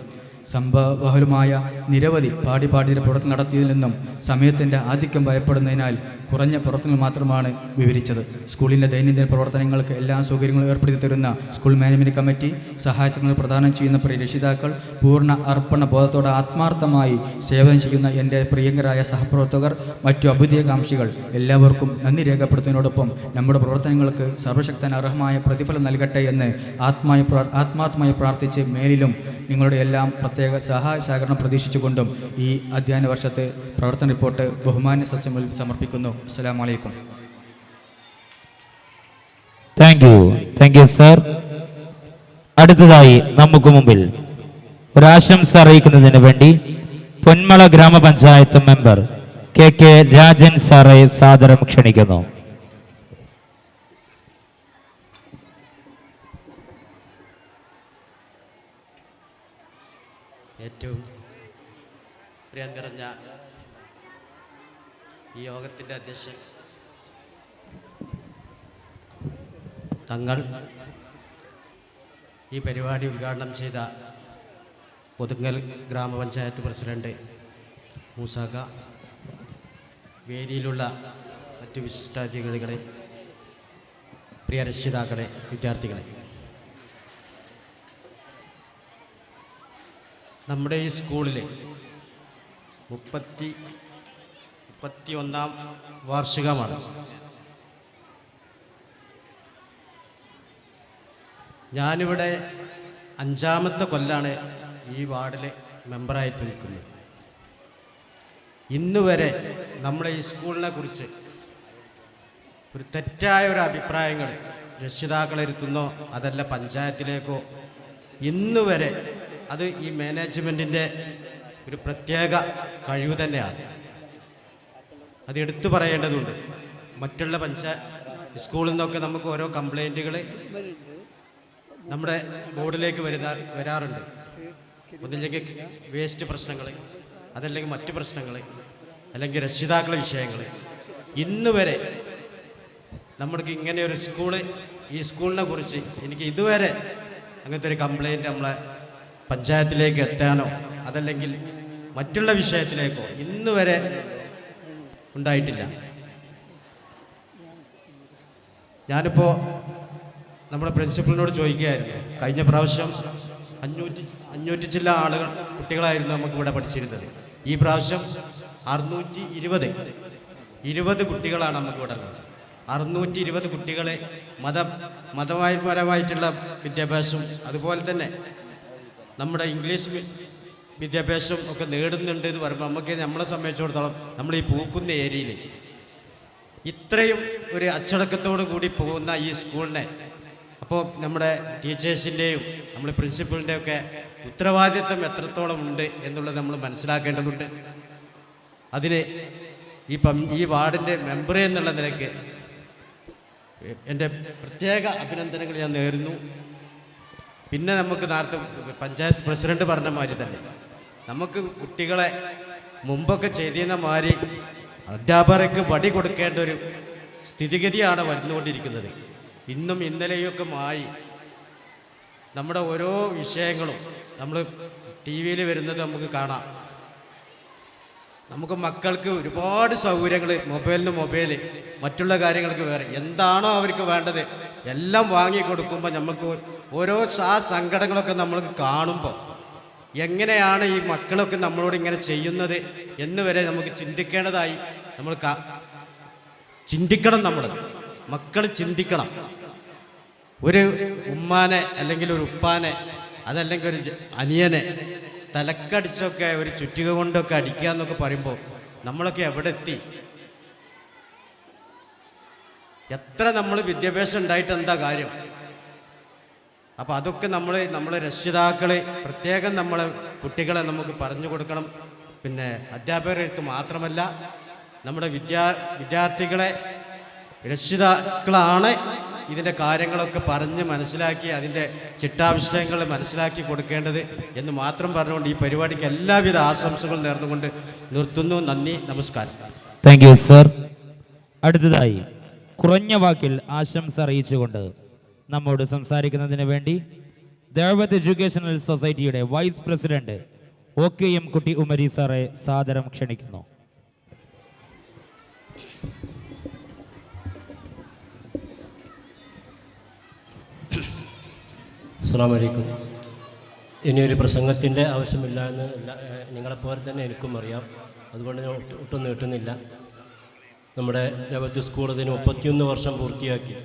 സംഭവബഹുലമായ നിരവധി പാഠ്യപാഠ്യേതര പ്രവർത്തനം നടത്തിയതിൽ നിന്നും സമയത്തിൻ്റെ ആധിക്യം ഭയപ്പെടുന്നതിനാൽ കുറഞ്ഞ പ്രവർത്തനങ്ങൾ മാത്രമാണ് വിവരിച്ചത്. സ്കൂളിൻ്റെ ദൈനംദിന പ്രവർത്തനങ്ങൾക്ക് എല്ലാ സൗകര്യങ്ങളും ഏർപ്പെടുത്തി തരുന്ന സ്കൂൾ മാനേജ്മെൻറ്റ് കമ്മിറ്റി, സഹായങ്ങൾ പ്രദാനം ചെയ്യുന്ന പ്രിയ രക്ഷിതാക്കൾ, പൂർണ്ണ അർപ്പണ ബോധത്തോടെ ആത്മാർത്ഥമായി സേവനം ചെയ്യുന്ന എൻ്റെ പ്രിയങ്കരായ സഹപ്രവർത്തകർ, മറ്റു അഭ്യുദയകാംക്ഷികൾ എല്ലാവർക്കും നന്ദി രേഖപ്പെടുത്തുന്നതിനോടൊപ്പം നമ്മുടെ പ്രവർത്തനങ്ങൾക്ക് സർവശക്തൻ അർഹമായ പ്രതിഫലം നൽകട്ടെ എന്ന് ആത്മാർത്ഥമായി പ്രാർത്ഥിച്ച് മേലിലും നിങ്ങളുടെ എല്ലാം പ്രത്യേക സഹായ സഹകരണം പ്രതീക്ഷിച്ചുകൊണ്ടും ഈ അധ്യയന വർഷത്തെ പ്രവർത്തന റിപ്പോർട്ട് ബഹുമാന്യ സദസ്സിൽ സമർപ്പിക്കുന്നു. അസ്സലാമു അലൈക്കും. Thank you sir. അടുത്തതായി നമുക്ക് മുമ്പിൽ ഒരാശംസ അറിയിക്കുന്നതിന് വേണ്ടി പൊന്മള ഗ്രാമപഞ്ചായത്ത് മെമ്പർ കെ രാജൻ സാറെ സാദരം ക്ഷണിക്കുന്നു. ഏറ്റവും പ്രിയം നിറഞ്ഞ ഈ യോഗത്തിൻ്റെ അധ്യക്ഷൻ തങ്ങൾ, ഈ പരിപാടി ഉദ്ഘാടനം ചെയ്ത ഒതുങ്ങൽ ഗ്രാമപഞ്ചായത്ത് പ്രസിഡന്റ് മൂസാക്ക, വേദിയിലുള്ള മറ്റു വിശിഷ്ടാതിഥികളെ, പ്രിയ രക്ഷിതാക്കളെ, വിദ്യാർത്ഥികളെ, നമ്മുടെ ഈ സ്കൂളിലെ 31ാം വാർഷികമാണ്. ഞാനിവിടെ 5ാമത്തെ കൊല്ലാണ് ഈ വാർഡിലെ മെമ്പറായിട്ട് നിൽക്കുന്നത്. ഇന്നുവരെ നമ്മളെ ഈ സ്കൂളിനെ കുറിച്ച് ഒരു തെറ്റായ ഒരു അഭിപ്രായങ്ങൾ രക്ഷിതാക്കളെടുത്തുന്നോ അതല്ല പഞ്ചായത്തിലേക്കോ ഇന്നുവരെ, അത് ഈ മാനേജ്മെൻറ്റിൻ്റെ ഒരു പ്രത്യേക കഴിവ് തന്നെയാണ്. അത് എടുത്തു പറയേണ്ടതുണ്ട്. മറ്റുള്ള സ്കൂളിൽ നിന്നൊക്കെ നമുക്ക് ഓരോ കംപ്ലൈൻറ്റുകൾ നമ്മുടെ ബോർഡിലേക്ക് വരാറുണ്ട്. ഒന്നില്ലെങ്കിൽ വേസ്റ്റ് പ്രശ്നങ്ങൾ, അതല്ലെങ്കിൽ മറ്റു പ്രശ്നങ്ങൾ, അല്ലെങ്കിൽ രക്ഷിതാക്കളുടെ വിഷയങ്ങൾ. ഇന്ന് വരെ നമ്മൾക്ക് ഇങ്ങനെ ഒരു സ്കൂള്, ഈ സ്കൂളിനെ കുറിച്ച് എനിക്ക് ഇതുവരെ അങ്ങനത്തെ ഒരു കംപ്ലൈൻറ്റ് നമ്മളെ പഞ്ചായത്തിലേക്ക് എത്താനോ അതല്ലെങ്കിൽ മറ്റുള്ള വിഷയത്തിലേക്കോ ഇന്ന് വരെ ഉണ്ടായിട്ടില്ല. ഞാനിപ്പോൾ നമ്മുടെ പ്രിൻസിപ്പളിനോട് ചോദിക്കുകയായിരുന്നു. കഴിഞ്ഞ പ്രാവശ്യം 500 ചില കുട്ടികളായിരുന്നു നമുക്കിവിടെ പഠിച്ചിരുന്നത്. ഈ പ്രാവശ്യം 620 കുട്ടികളാണ് നമുക്കിവിടെ ഉള്ളത്. 620 കുട്ടികളെ മതപരമായിട്ടുള്ള വിദ്യാഭ്യാസവും അതുപോലെ തന്നെ നമ്മുടെ ഇംഗ്ലീഷ് വിദ്യാഭ്യാസം ഒക്കെ നേടുന്നുണ്ട് എന്ന് പറയുമ്പോൾ നമുക്ക് നമ്മളെ സംബന്ധിച്ചിടത്തോളം നമ്മൾ ഈ പൂക്കുന്ന ഏരിയയിൽ ഇത്രയും ഒരു അച്ചടക്കത്തോടു കൂടി പോകുന്ന ഈ സ്കൂളിനെ അപ്പോൾ നമ്മുടെ ടീച്ചേഴ്സിൻ്റെയും നമ്മുടെ പ്രിൻസിപ്പളിൻ്റെയും ഒക്കെ ഉത്തരവാദിത്വം എത്രത്തോളം ഉണ്ട് എന്നുള്ളത് നമ്മൾ മനസ്സിലാക്കേണ്ടതുണ്ട്. അതിന് ഈ വാർഡിൻ്റെ മെമ്പർ എന്നുള്ള നിലയ്ക്ക് എൻ്റെ പ്രത്യേക അഭിനന്ദനങ്ങൾ ഞാൻ നേരുന്നു. പിന്നെ നമുക്ക് നേരത്തെ പഞ്ചായത്ത് പ്രസിഡന്റ് പറഞ്ഞ മാതിരി തന്നെ നമുക്ക് കുട്ടികളെ മുമ്പൊക്കെ ചെയ്തിരുന്ന മാതിരി അധ്യാപകർക്ക് വടി കൊടുക്കേണ്ട ഒരു സ്ഥിതിഗതിയാണ് വരുന്നുകൊണ്ടിരിക്കുന്നത്. ഇന്നും ഇന്നലെയൊക്കെ മായി നമ്മുടെ ഓരോ വിഷയങ്ങളും നമ്മൾ TV-യിൽ വരുന്നത് നമുക്ക് കാണാം. നമുക്ക് മക്കൾക്ക് ഒരുപാട് സൗകര്യങ്ങൾ, മൊബൈലിന് മൊബൈൽ, മറ്റുള്ള കാര്യങ്ങൾക്ക് വേറെ, എന്താണോ അവർക്ക് വേണ്ടത് എല്ലാം വാങ്ങിക്കൊടുക്കുമ്പോൾ നമുക്ക് ഓരോ സങ്കടങ്ങളൊക്കെ നമ്മൾക്ക് കാണുമ്പോൾ എങ്ങനെയാണ് ഈ മക്കളൊക്കെ നമ്മളോട് ഇങ്ങനെ ചെയ്യുന്നത് എന്ന് വരെ നമുക്ക് ചിന്തിക്കേണ്ടതായി നമ്മൾ ചിന്തിക്കണം. നമ്മൾ മക്കൾ ചിന്തിക്കണം. ഒരു ഉമ്മാനെ അല്ലെങ്കിൽ ഒരു ഉപ്പാനെ അതല്ലെങ്കിൽ ഒരു അനിയനെ തലക്കടിച്ചൊക്കെ ഒരു ചുറ്റിക കൊണ്ടൊക്കെ അടിക്കുക എന്നൊക്കെ പറയുമ്പോൾ നമ്മളൊക്കെ എവിടെ എത്തി? എത്ര നമ്മൾ വിദ്യാഭ്യാസം ഉണ്ടായിട്ട് എന്താ കാര്യം? അപ്പോൾ അതൊക്കെ നമ്മളെ രക്ഷിതാക്കൾ പ്രത്യേകം നമ്മളെ കുട്ടികളെ നമുക്ക് പറഞ്ഞു കൊടുക്കണം. പിന്നെ അധ്യാപകർക്ക് മാത്രമല്ല, നമ്മുടെ വിദ്യാർത്ഥികളെ രക്ഷിതാക്കളാണ് ഇതിൻ്റെ കാര്യങ്ങളൊക്കെ പറഞ്ഞ് മനസ്സിലാക്കി അതിൻ്റെ ചിട്ടാവിഷയങ്ങൾ മനസ്സിലാക്കി കൊടുക്കേണ്ടത് എന്ന് മാത്രം പറഞ്ഞുകൊണ്ട് ഈ പരിപാടിക്ക് എല്ലാവിധ ആശംസകൾ നേർന്നുകൊണ്ട് നിർത്തുന്നു. നന്ദി, നമസ്കാരം. Thank you sir. അടുത്തതായി കുറഞ്ഞ വാക്കിൽ ആശംസ അറിയിച്ചുകൊണ്ട് നമ്മോട് സംസാരിക്കുന്നതിന് വേണ്ടി ദേവത്ത് എഡ്യൂക്കേഷണൽ സൊസൈറ്റിയുടെ വൈസ് പ്രസിഡന്റ് OKM കുട്ടി ഉമരി സാറെ സാദരം ക്ഷണിക്കുന്നു. അസ്സലാമു അലൈക്കും. ഇനിയൊരു പ്രസംഗത്തിൻ്റെ ആവശ്യമില്ല എന്ന് നിങ്ങളെപ്പോലെ തന്നെ എനിക്കും അറിയാം. അതുകൊണ്ട് ഞാൻ ഒട്ടും നീട്ടുന്നില്ല. നമ്മുടെ ദേവത്ത് സ്കൂൾ ഇതിന് 31 വർഷം പൂർത്തിയാക്കി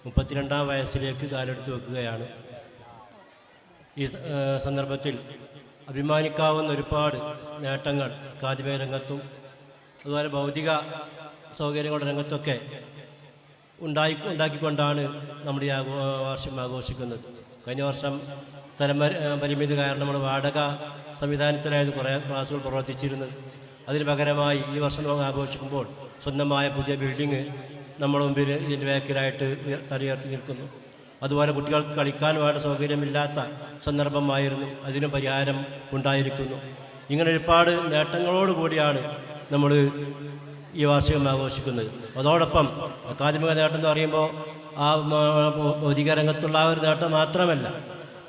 32ാം വയസ്സിലേക്ക് കാലെടുത്ത് വെക്കുകയാണ്. ഈ സന്ദർഭത്തിൽ അഭിമാനിക്കാവുന്ന ഒരുപാട് നേട്ടങ്ങൾ അക്കാദമിക രംഗത്തും അതുപോലെ ഭൗതിക സൗകര്യങ്ങളുടെ രംഗത്തൊക്കെ ഉണ്ടാക്കിക്കൊണ്ടാണ് നമ്മുടെ ഈ വാർഷികം ആഘോഷിക്കുന്നത്. കഴിഞ്ഞ വർഷം പരിമിതി കാരണം നമ്മൾ വാടക സംവിധാനത്തിലായിരുന്നു കുറേ ക്ലാസ്സുകൾ പ്രവർത്തിച്ചിരുന്നത്. അതിന് പകരമായി ഈ വർഷം ആഘോഷിക്കുമ്പോൾ സ്വന്തമായ പുതിയ ബിൽഡിങ് നമ്മുടെ മുമ്പിൽ ഇതിൻ്റെ ബാക്കിലായിട്ട് തലയുയർത്തി നിൽക്കുന്നു. അതുപോലെ കുട്ടികൾക്ക് കളിക്കാൻ വേണ്ട സൗകര്യമില്ലാത്ത സന്ദർഭമായിരുന്നു, അതിനും പരിഹാരം ഉണ്ടായിരിക്കുന്നു. ഇങ്ങനെ ഒരുപാട് നേട്ടങ്ങളോടുകൂടിയാണ് നമ്മൾ ഈ വാർഷികം ആഘോഷിക്കുന്നത്. അതോടൊപ്പം അക്കാദമിക നേട്ടം എന്ന് പറയുമ്പോൾ ആ ഭൗതിക രംഗത്തുള്ള ആ ഒരു നേട്ടം മാത്രമല്ല,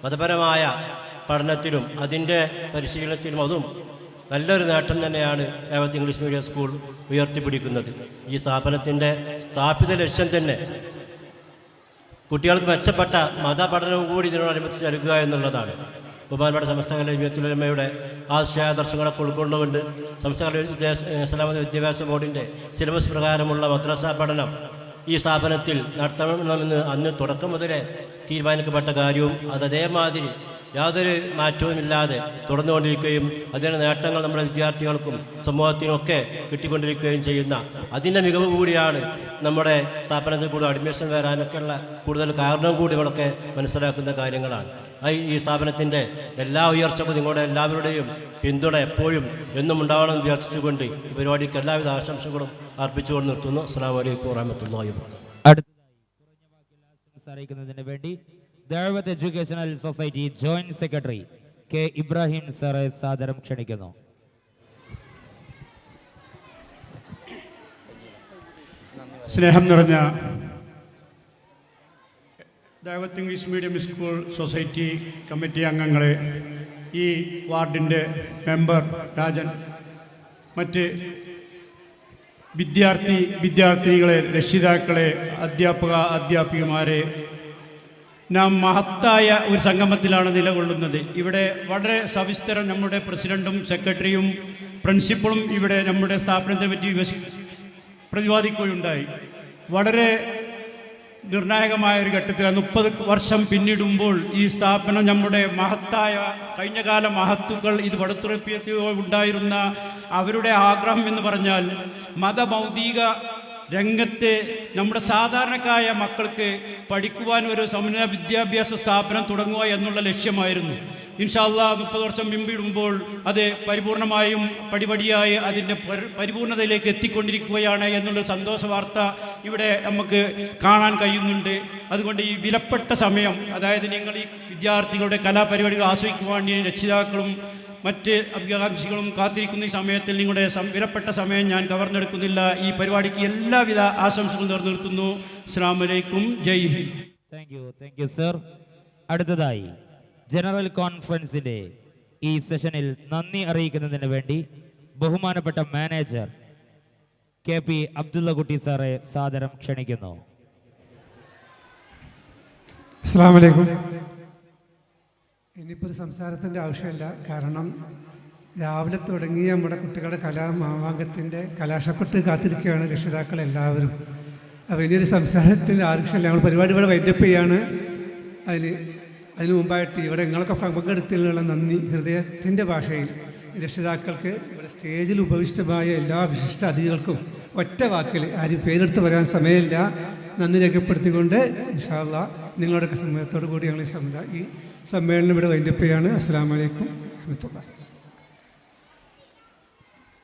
മതപരമായ പഠനത്തിലും അതിൻ്റെ പരിശീലനത്തിലും അതും നല്ലൊരു നേട്ടം തന്നെയാണ് ദേവത്ത് ഇംഗ്ലീഷ് മീഡിയം സ്കൂൾ ഉയർത്തിപ്പിടിക്കുന്നത്. ഈ സ്ഥാപനത്തിൻ്റെ സ്ഥാപിത ലക്ഷ്യം തന്നെ കുട്ടികൾക്ക് മെച്ചപ്പെട്ട മതപഠനവും കൂടി ഇതിനോടനുബന്ധിച്ച് നൽകുക എന്നുള്ളതാണ്. ബഹുമാനപ്പെട്ട സമസ്ത ജമിയത്തുൽ-ഉലമയുടെ ആശയാദർശങ്ങളൊക്കെ ഉൾക്കൊണ്ടുകൊണ്ട് സമസ്ത ഇസ്ലാമിക വിദ്യാഭ്യാസ ബോർഡിൻ്റെ സിലബസ് പ്രകാരമുള്ള മദ്രസ പഠനം ഈ സ്ഥാപനത്തിൽ നടത്തണമെന്ന് അന്ന് തുടക്കം മുതലേ തീരുമാനിക്കപ്പെട്ട കാര്യവും അതേമാതിരി യാതൊരു മാറ്റവുമില്ലാതെ തുടർന്നുകൊണ്ടിരിക്കുകയും അതിൻ്റെ നേട്ടങ്ങൾ നമ്മുടെ വിദ്യാർത്ഥികൾക്കും സമൂഹത്തിനുമൊക്കെ കിട്ടിക്കൊണ്ടിരിക്കുകയും ചെയ്യുന്ന അതിൻ്റെ മികവ് കൂടിയാണ് നമ്മുടെ സ്ഥാപനത്തിൽ കൂടുതൽ അഡ്മിഷൻ വരാനൊക്കെയുള്ള കൂടുതൽ കാരണം കൂടി നമ്മളൊക്കെ മനസ്സിലാക്കുന്ന കാര്യങ്ങളാണ്. ഈ സ്ഥാപനത്തിൻ്റെ എല്ലാ ഉയർച്ചക്കും നിങ്ങളുടെ എല്ലാവരുടെയും പിന്തുണ എപ്പോഴും എന്നും ഉണ്ടാവണമെന്ന് വിചാരിച്ചുകൊണ്ട് ഈ പരിപാടിക്ക് എല്ലാവിധ ആശംസകളും അർപ്പിച്ചുകൊണ്ട് നിർത്തുന്നു. അസ്സലാമു അലൈക്കും വറഹ്മത്തുള്ളാഹി വബറകാതുഹു. അറിയിക്കുന്നതിന് വേണ്ടി Dawath educational society joint secretary K. Ibrahim സാറെ സാദരം ക്ഷണിക്കുന്നു. സ്നേഹം നിറഞ്ഞ Dawath English medium school society committee അംഗങ്ങളെ, ഈ വാർഡിൻ്റെ മെമ്പർ രാജൻ, മറ്റ് വിദ്യാർത്ഥിനികളെ, രക്ഷിതാക്കളെ, അധ്യാപികമാരെ, നാം മഹത്തായ ഒരു സംഗമത്തിലാണ് നിലകൊള്ളുന്നത്. ഇവിടെ വളരെ സവിസ്തരം നമ്മുടെ പ്രസിഡൻറ്റും സെക്രട്ടറിയും പ്രിൻസിപ്പളും ഇവിടെ നമ്മുടെ സ്ഥാപനത്തെ പറ്റി പ്രതിപാദിക്കുകയുണ്ടായി. വളരെ നിർണായകമായ ഒരു ഘട്ടത്തിലാണ്. 30 വർഷം പിന്നിടുമ്പോൾ ഈ സ്ഥാപനം നമ്മുടെ മഹത്തായ കഴിഞ്ഞകാല മഹത്തുക്കൾ ഇത് പടുത്തുറപ്പിയുണ്ടായിരുന്ന അവരുടെ ആഗ്രഹം എന്ന് പറഞ്ഞാൽ മതഭൗതിക രംഗത്തെ നമ്മുടെ സാധാരണക്കാരായ മക്കൾക്ക് പഠിക്കുവാൻ ഒരു സമന്വയ വിദ്യാഭ്യാസ സ്ഥാപനം തുടങ്ങുക എന്നുള്ള ലക്ഷ്യമായിരുന്നു. ഇൻഷാ അല്ലാഹ് 30 വർഷം പിന്നിടുമ്പോൾ അത് പരിപൂർണമായും പടിപടിയായി അതിൻ്റെ പരിപൂർണതയിലേക്ക് എത്തിക്കൊണ്ടിരിക്കുകയാണ് എന്നുള്ള സന്തോഷ വാർത്ത ഇവിടെ നമുക്ക് കാണാൻ കഴിയുന്നുണ്ട്. അതുകൊണ്ട് ഈ വിലപ്പെട്ട സമയം, അതായത് നിങ്ങൾ ഈ വിദ്യാർത്ഥികളുടെ കലാപരിപാടികൾ ആസ്വദിക്കുവാൻ രക്ഷിതാക്കളും മറ്റ് അഭികാംക്ഷികളും കാത്തിരിക്കുന്ന ഈ സമയത്തിൽ നിങ്ങളുടെ വിലപ്പെട്ട സമയം ഞാൻ കവർന്നെടുക്കുന്നില്ല. ഈ പരിപാടിക്ക് എല്ലാവിധ ആശംസകളും നേർന്നിർത്തുന്നു. അസ്സലാമു അലൈക്കും. Jai Hind. Thank you sir. അടുത്തതായി ജനറൽ കോൺഫറൻസിന്റെ ഈ സെഷനിൽ നന്ദി അറിയിക്കുന്നതിന് വേണ്ടി ബഹുമാനപ്പെട്ട മാനേജർ KP അബ്ദുള്ള കുട്ടി സാറെ സാദരം ക്ഷണിക്കുന്നു. അസ്സലാമു അലൈക്കും. ഇനിയിപ്പോൾ ഒരു സംസാരത്തിൻ്റെ ആവശ്യമില്ല. കാരണം രാവിലെ തുടങ്ങിയ നമ്മുടെ കുട്ടികളുടെ കലാമാവാങ്കത്തിൻ്റെ കലാശക്കൊട്ട് കാത്തിരിക്കുകയാണ് രക്ഷിതാക്കൾ എല്ലാവരും. അപ്പോൾ ഇനിയൊരു സംസാരത്തിൽ ആവശ്യമില്ല. ഞങ്ങൾ പരിപാടി ഇവിടെ വൈൻഡപ്പ് ചെയ്യാണ്. അതിന് മുമ്പായിട്ട് ഇവിടെ നിങ്ങളൊക്കെ പങ്കെടുത്തതിനുള്ള നന്ദി ഹൃദയത്തിൻ്റെ ഭാഷയിൽ രക്ഷിതാക്കൾക്ക്, ഇവിടെ സ്റ്റേജിൽ ഉപവിഷ്ടമായ എല്ലാ വിശിഷ്ട അതിഥികൾക്കും ഒറ്റ വാക്കിൽ ആരും പേരെടുത്ത് വരാൻ സമയമില്ല നന്ദി രേഖപ്പെടുത്തിക്കൊണ്ട് ഇൻഷാ അല്ലാഹ് നിങ്ങളുടെയൊക്കെ സമ്മതത്തോടു കൂടി ഞങ്ങൾ ഈ സമ്മേളനം ഇവിടെ വൈൻഡപ്പ് ചെയ്യാണ്. അസ്സലാമു അലൈക്കും വറഹ്മത്തുള്ളാഹി.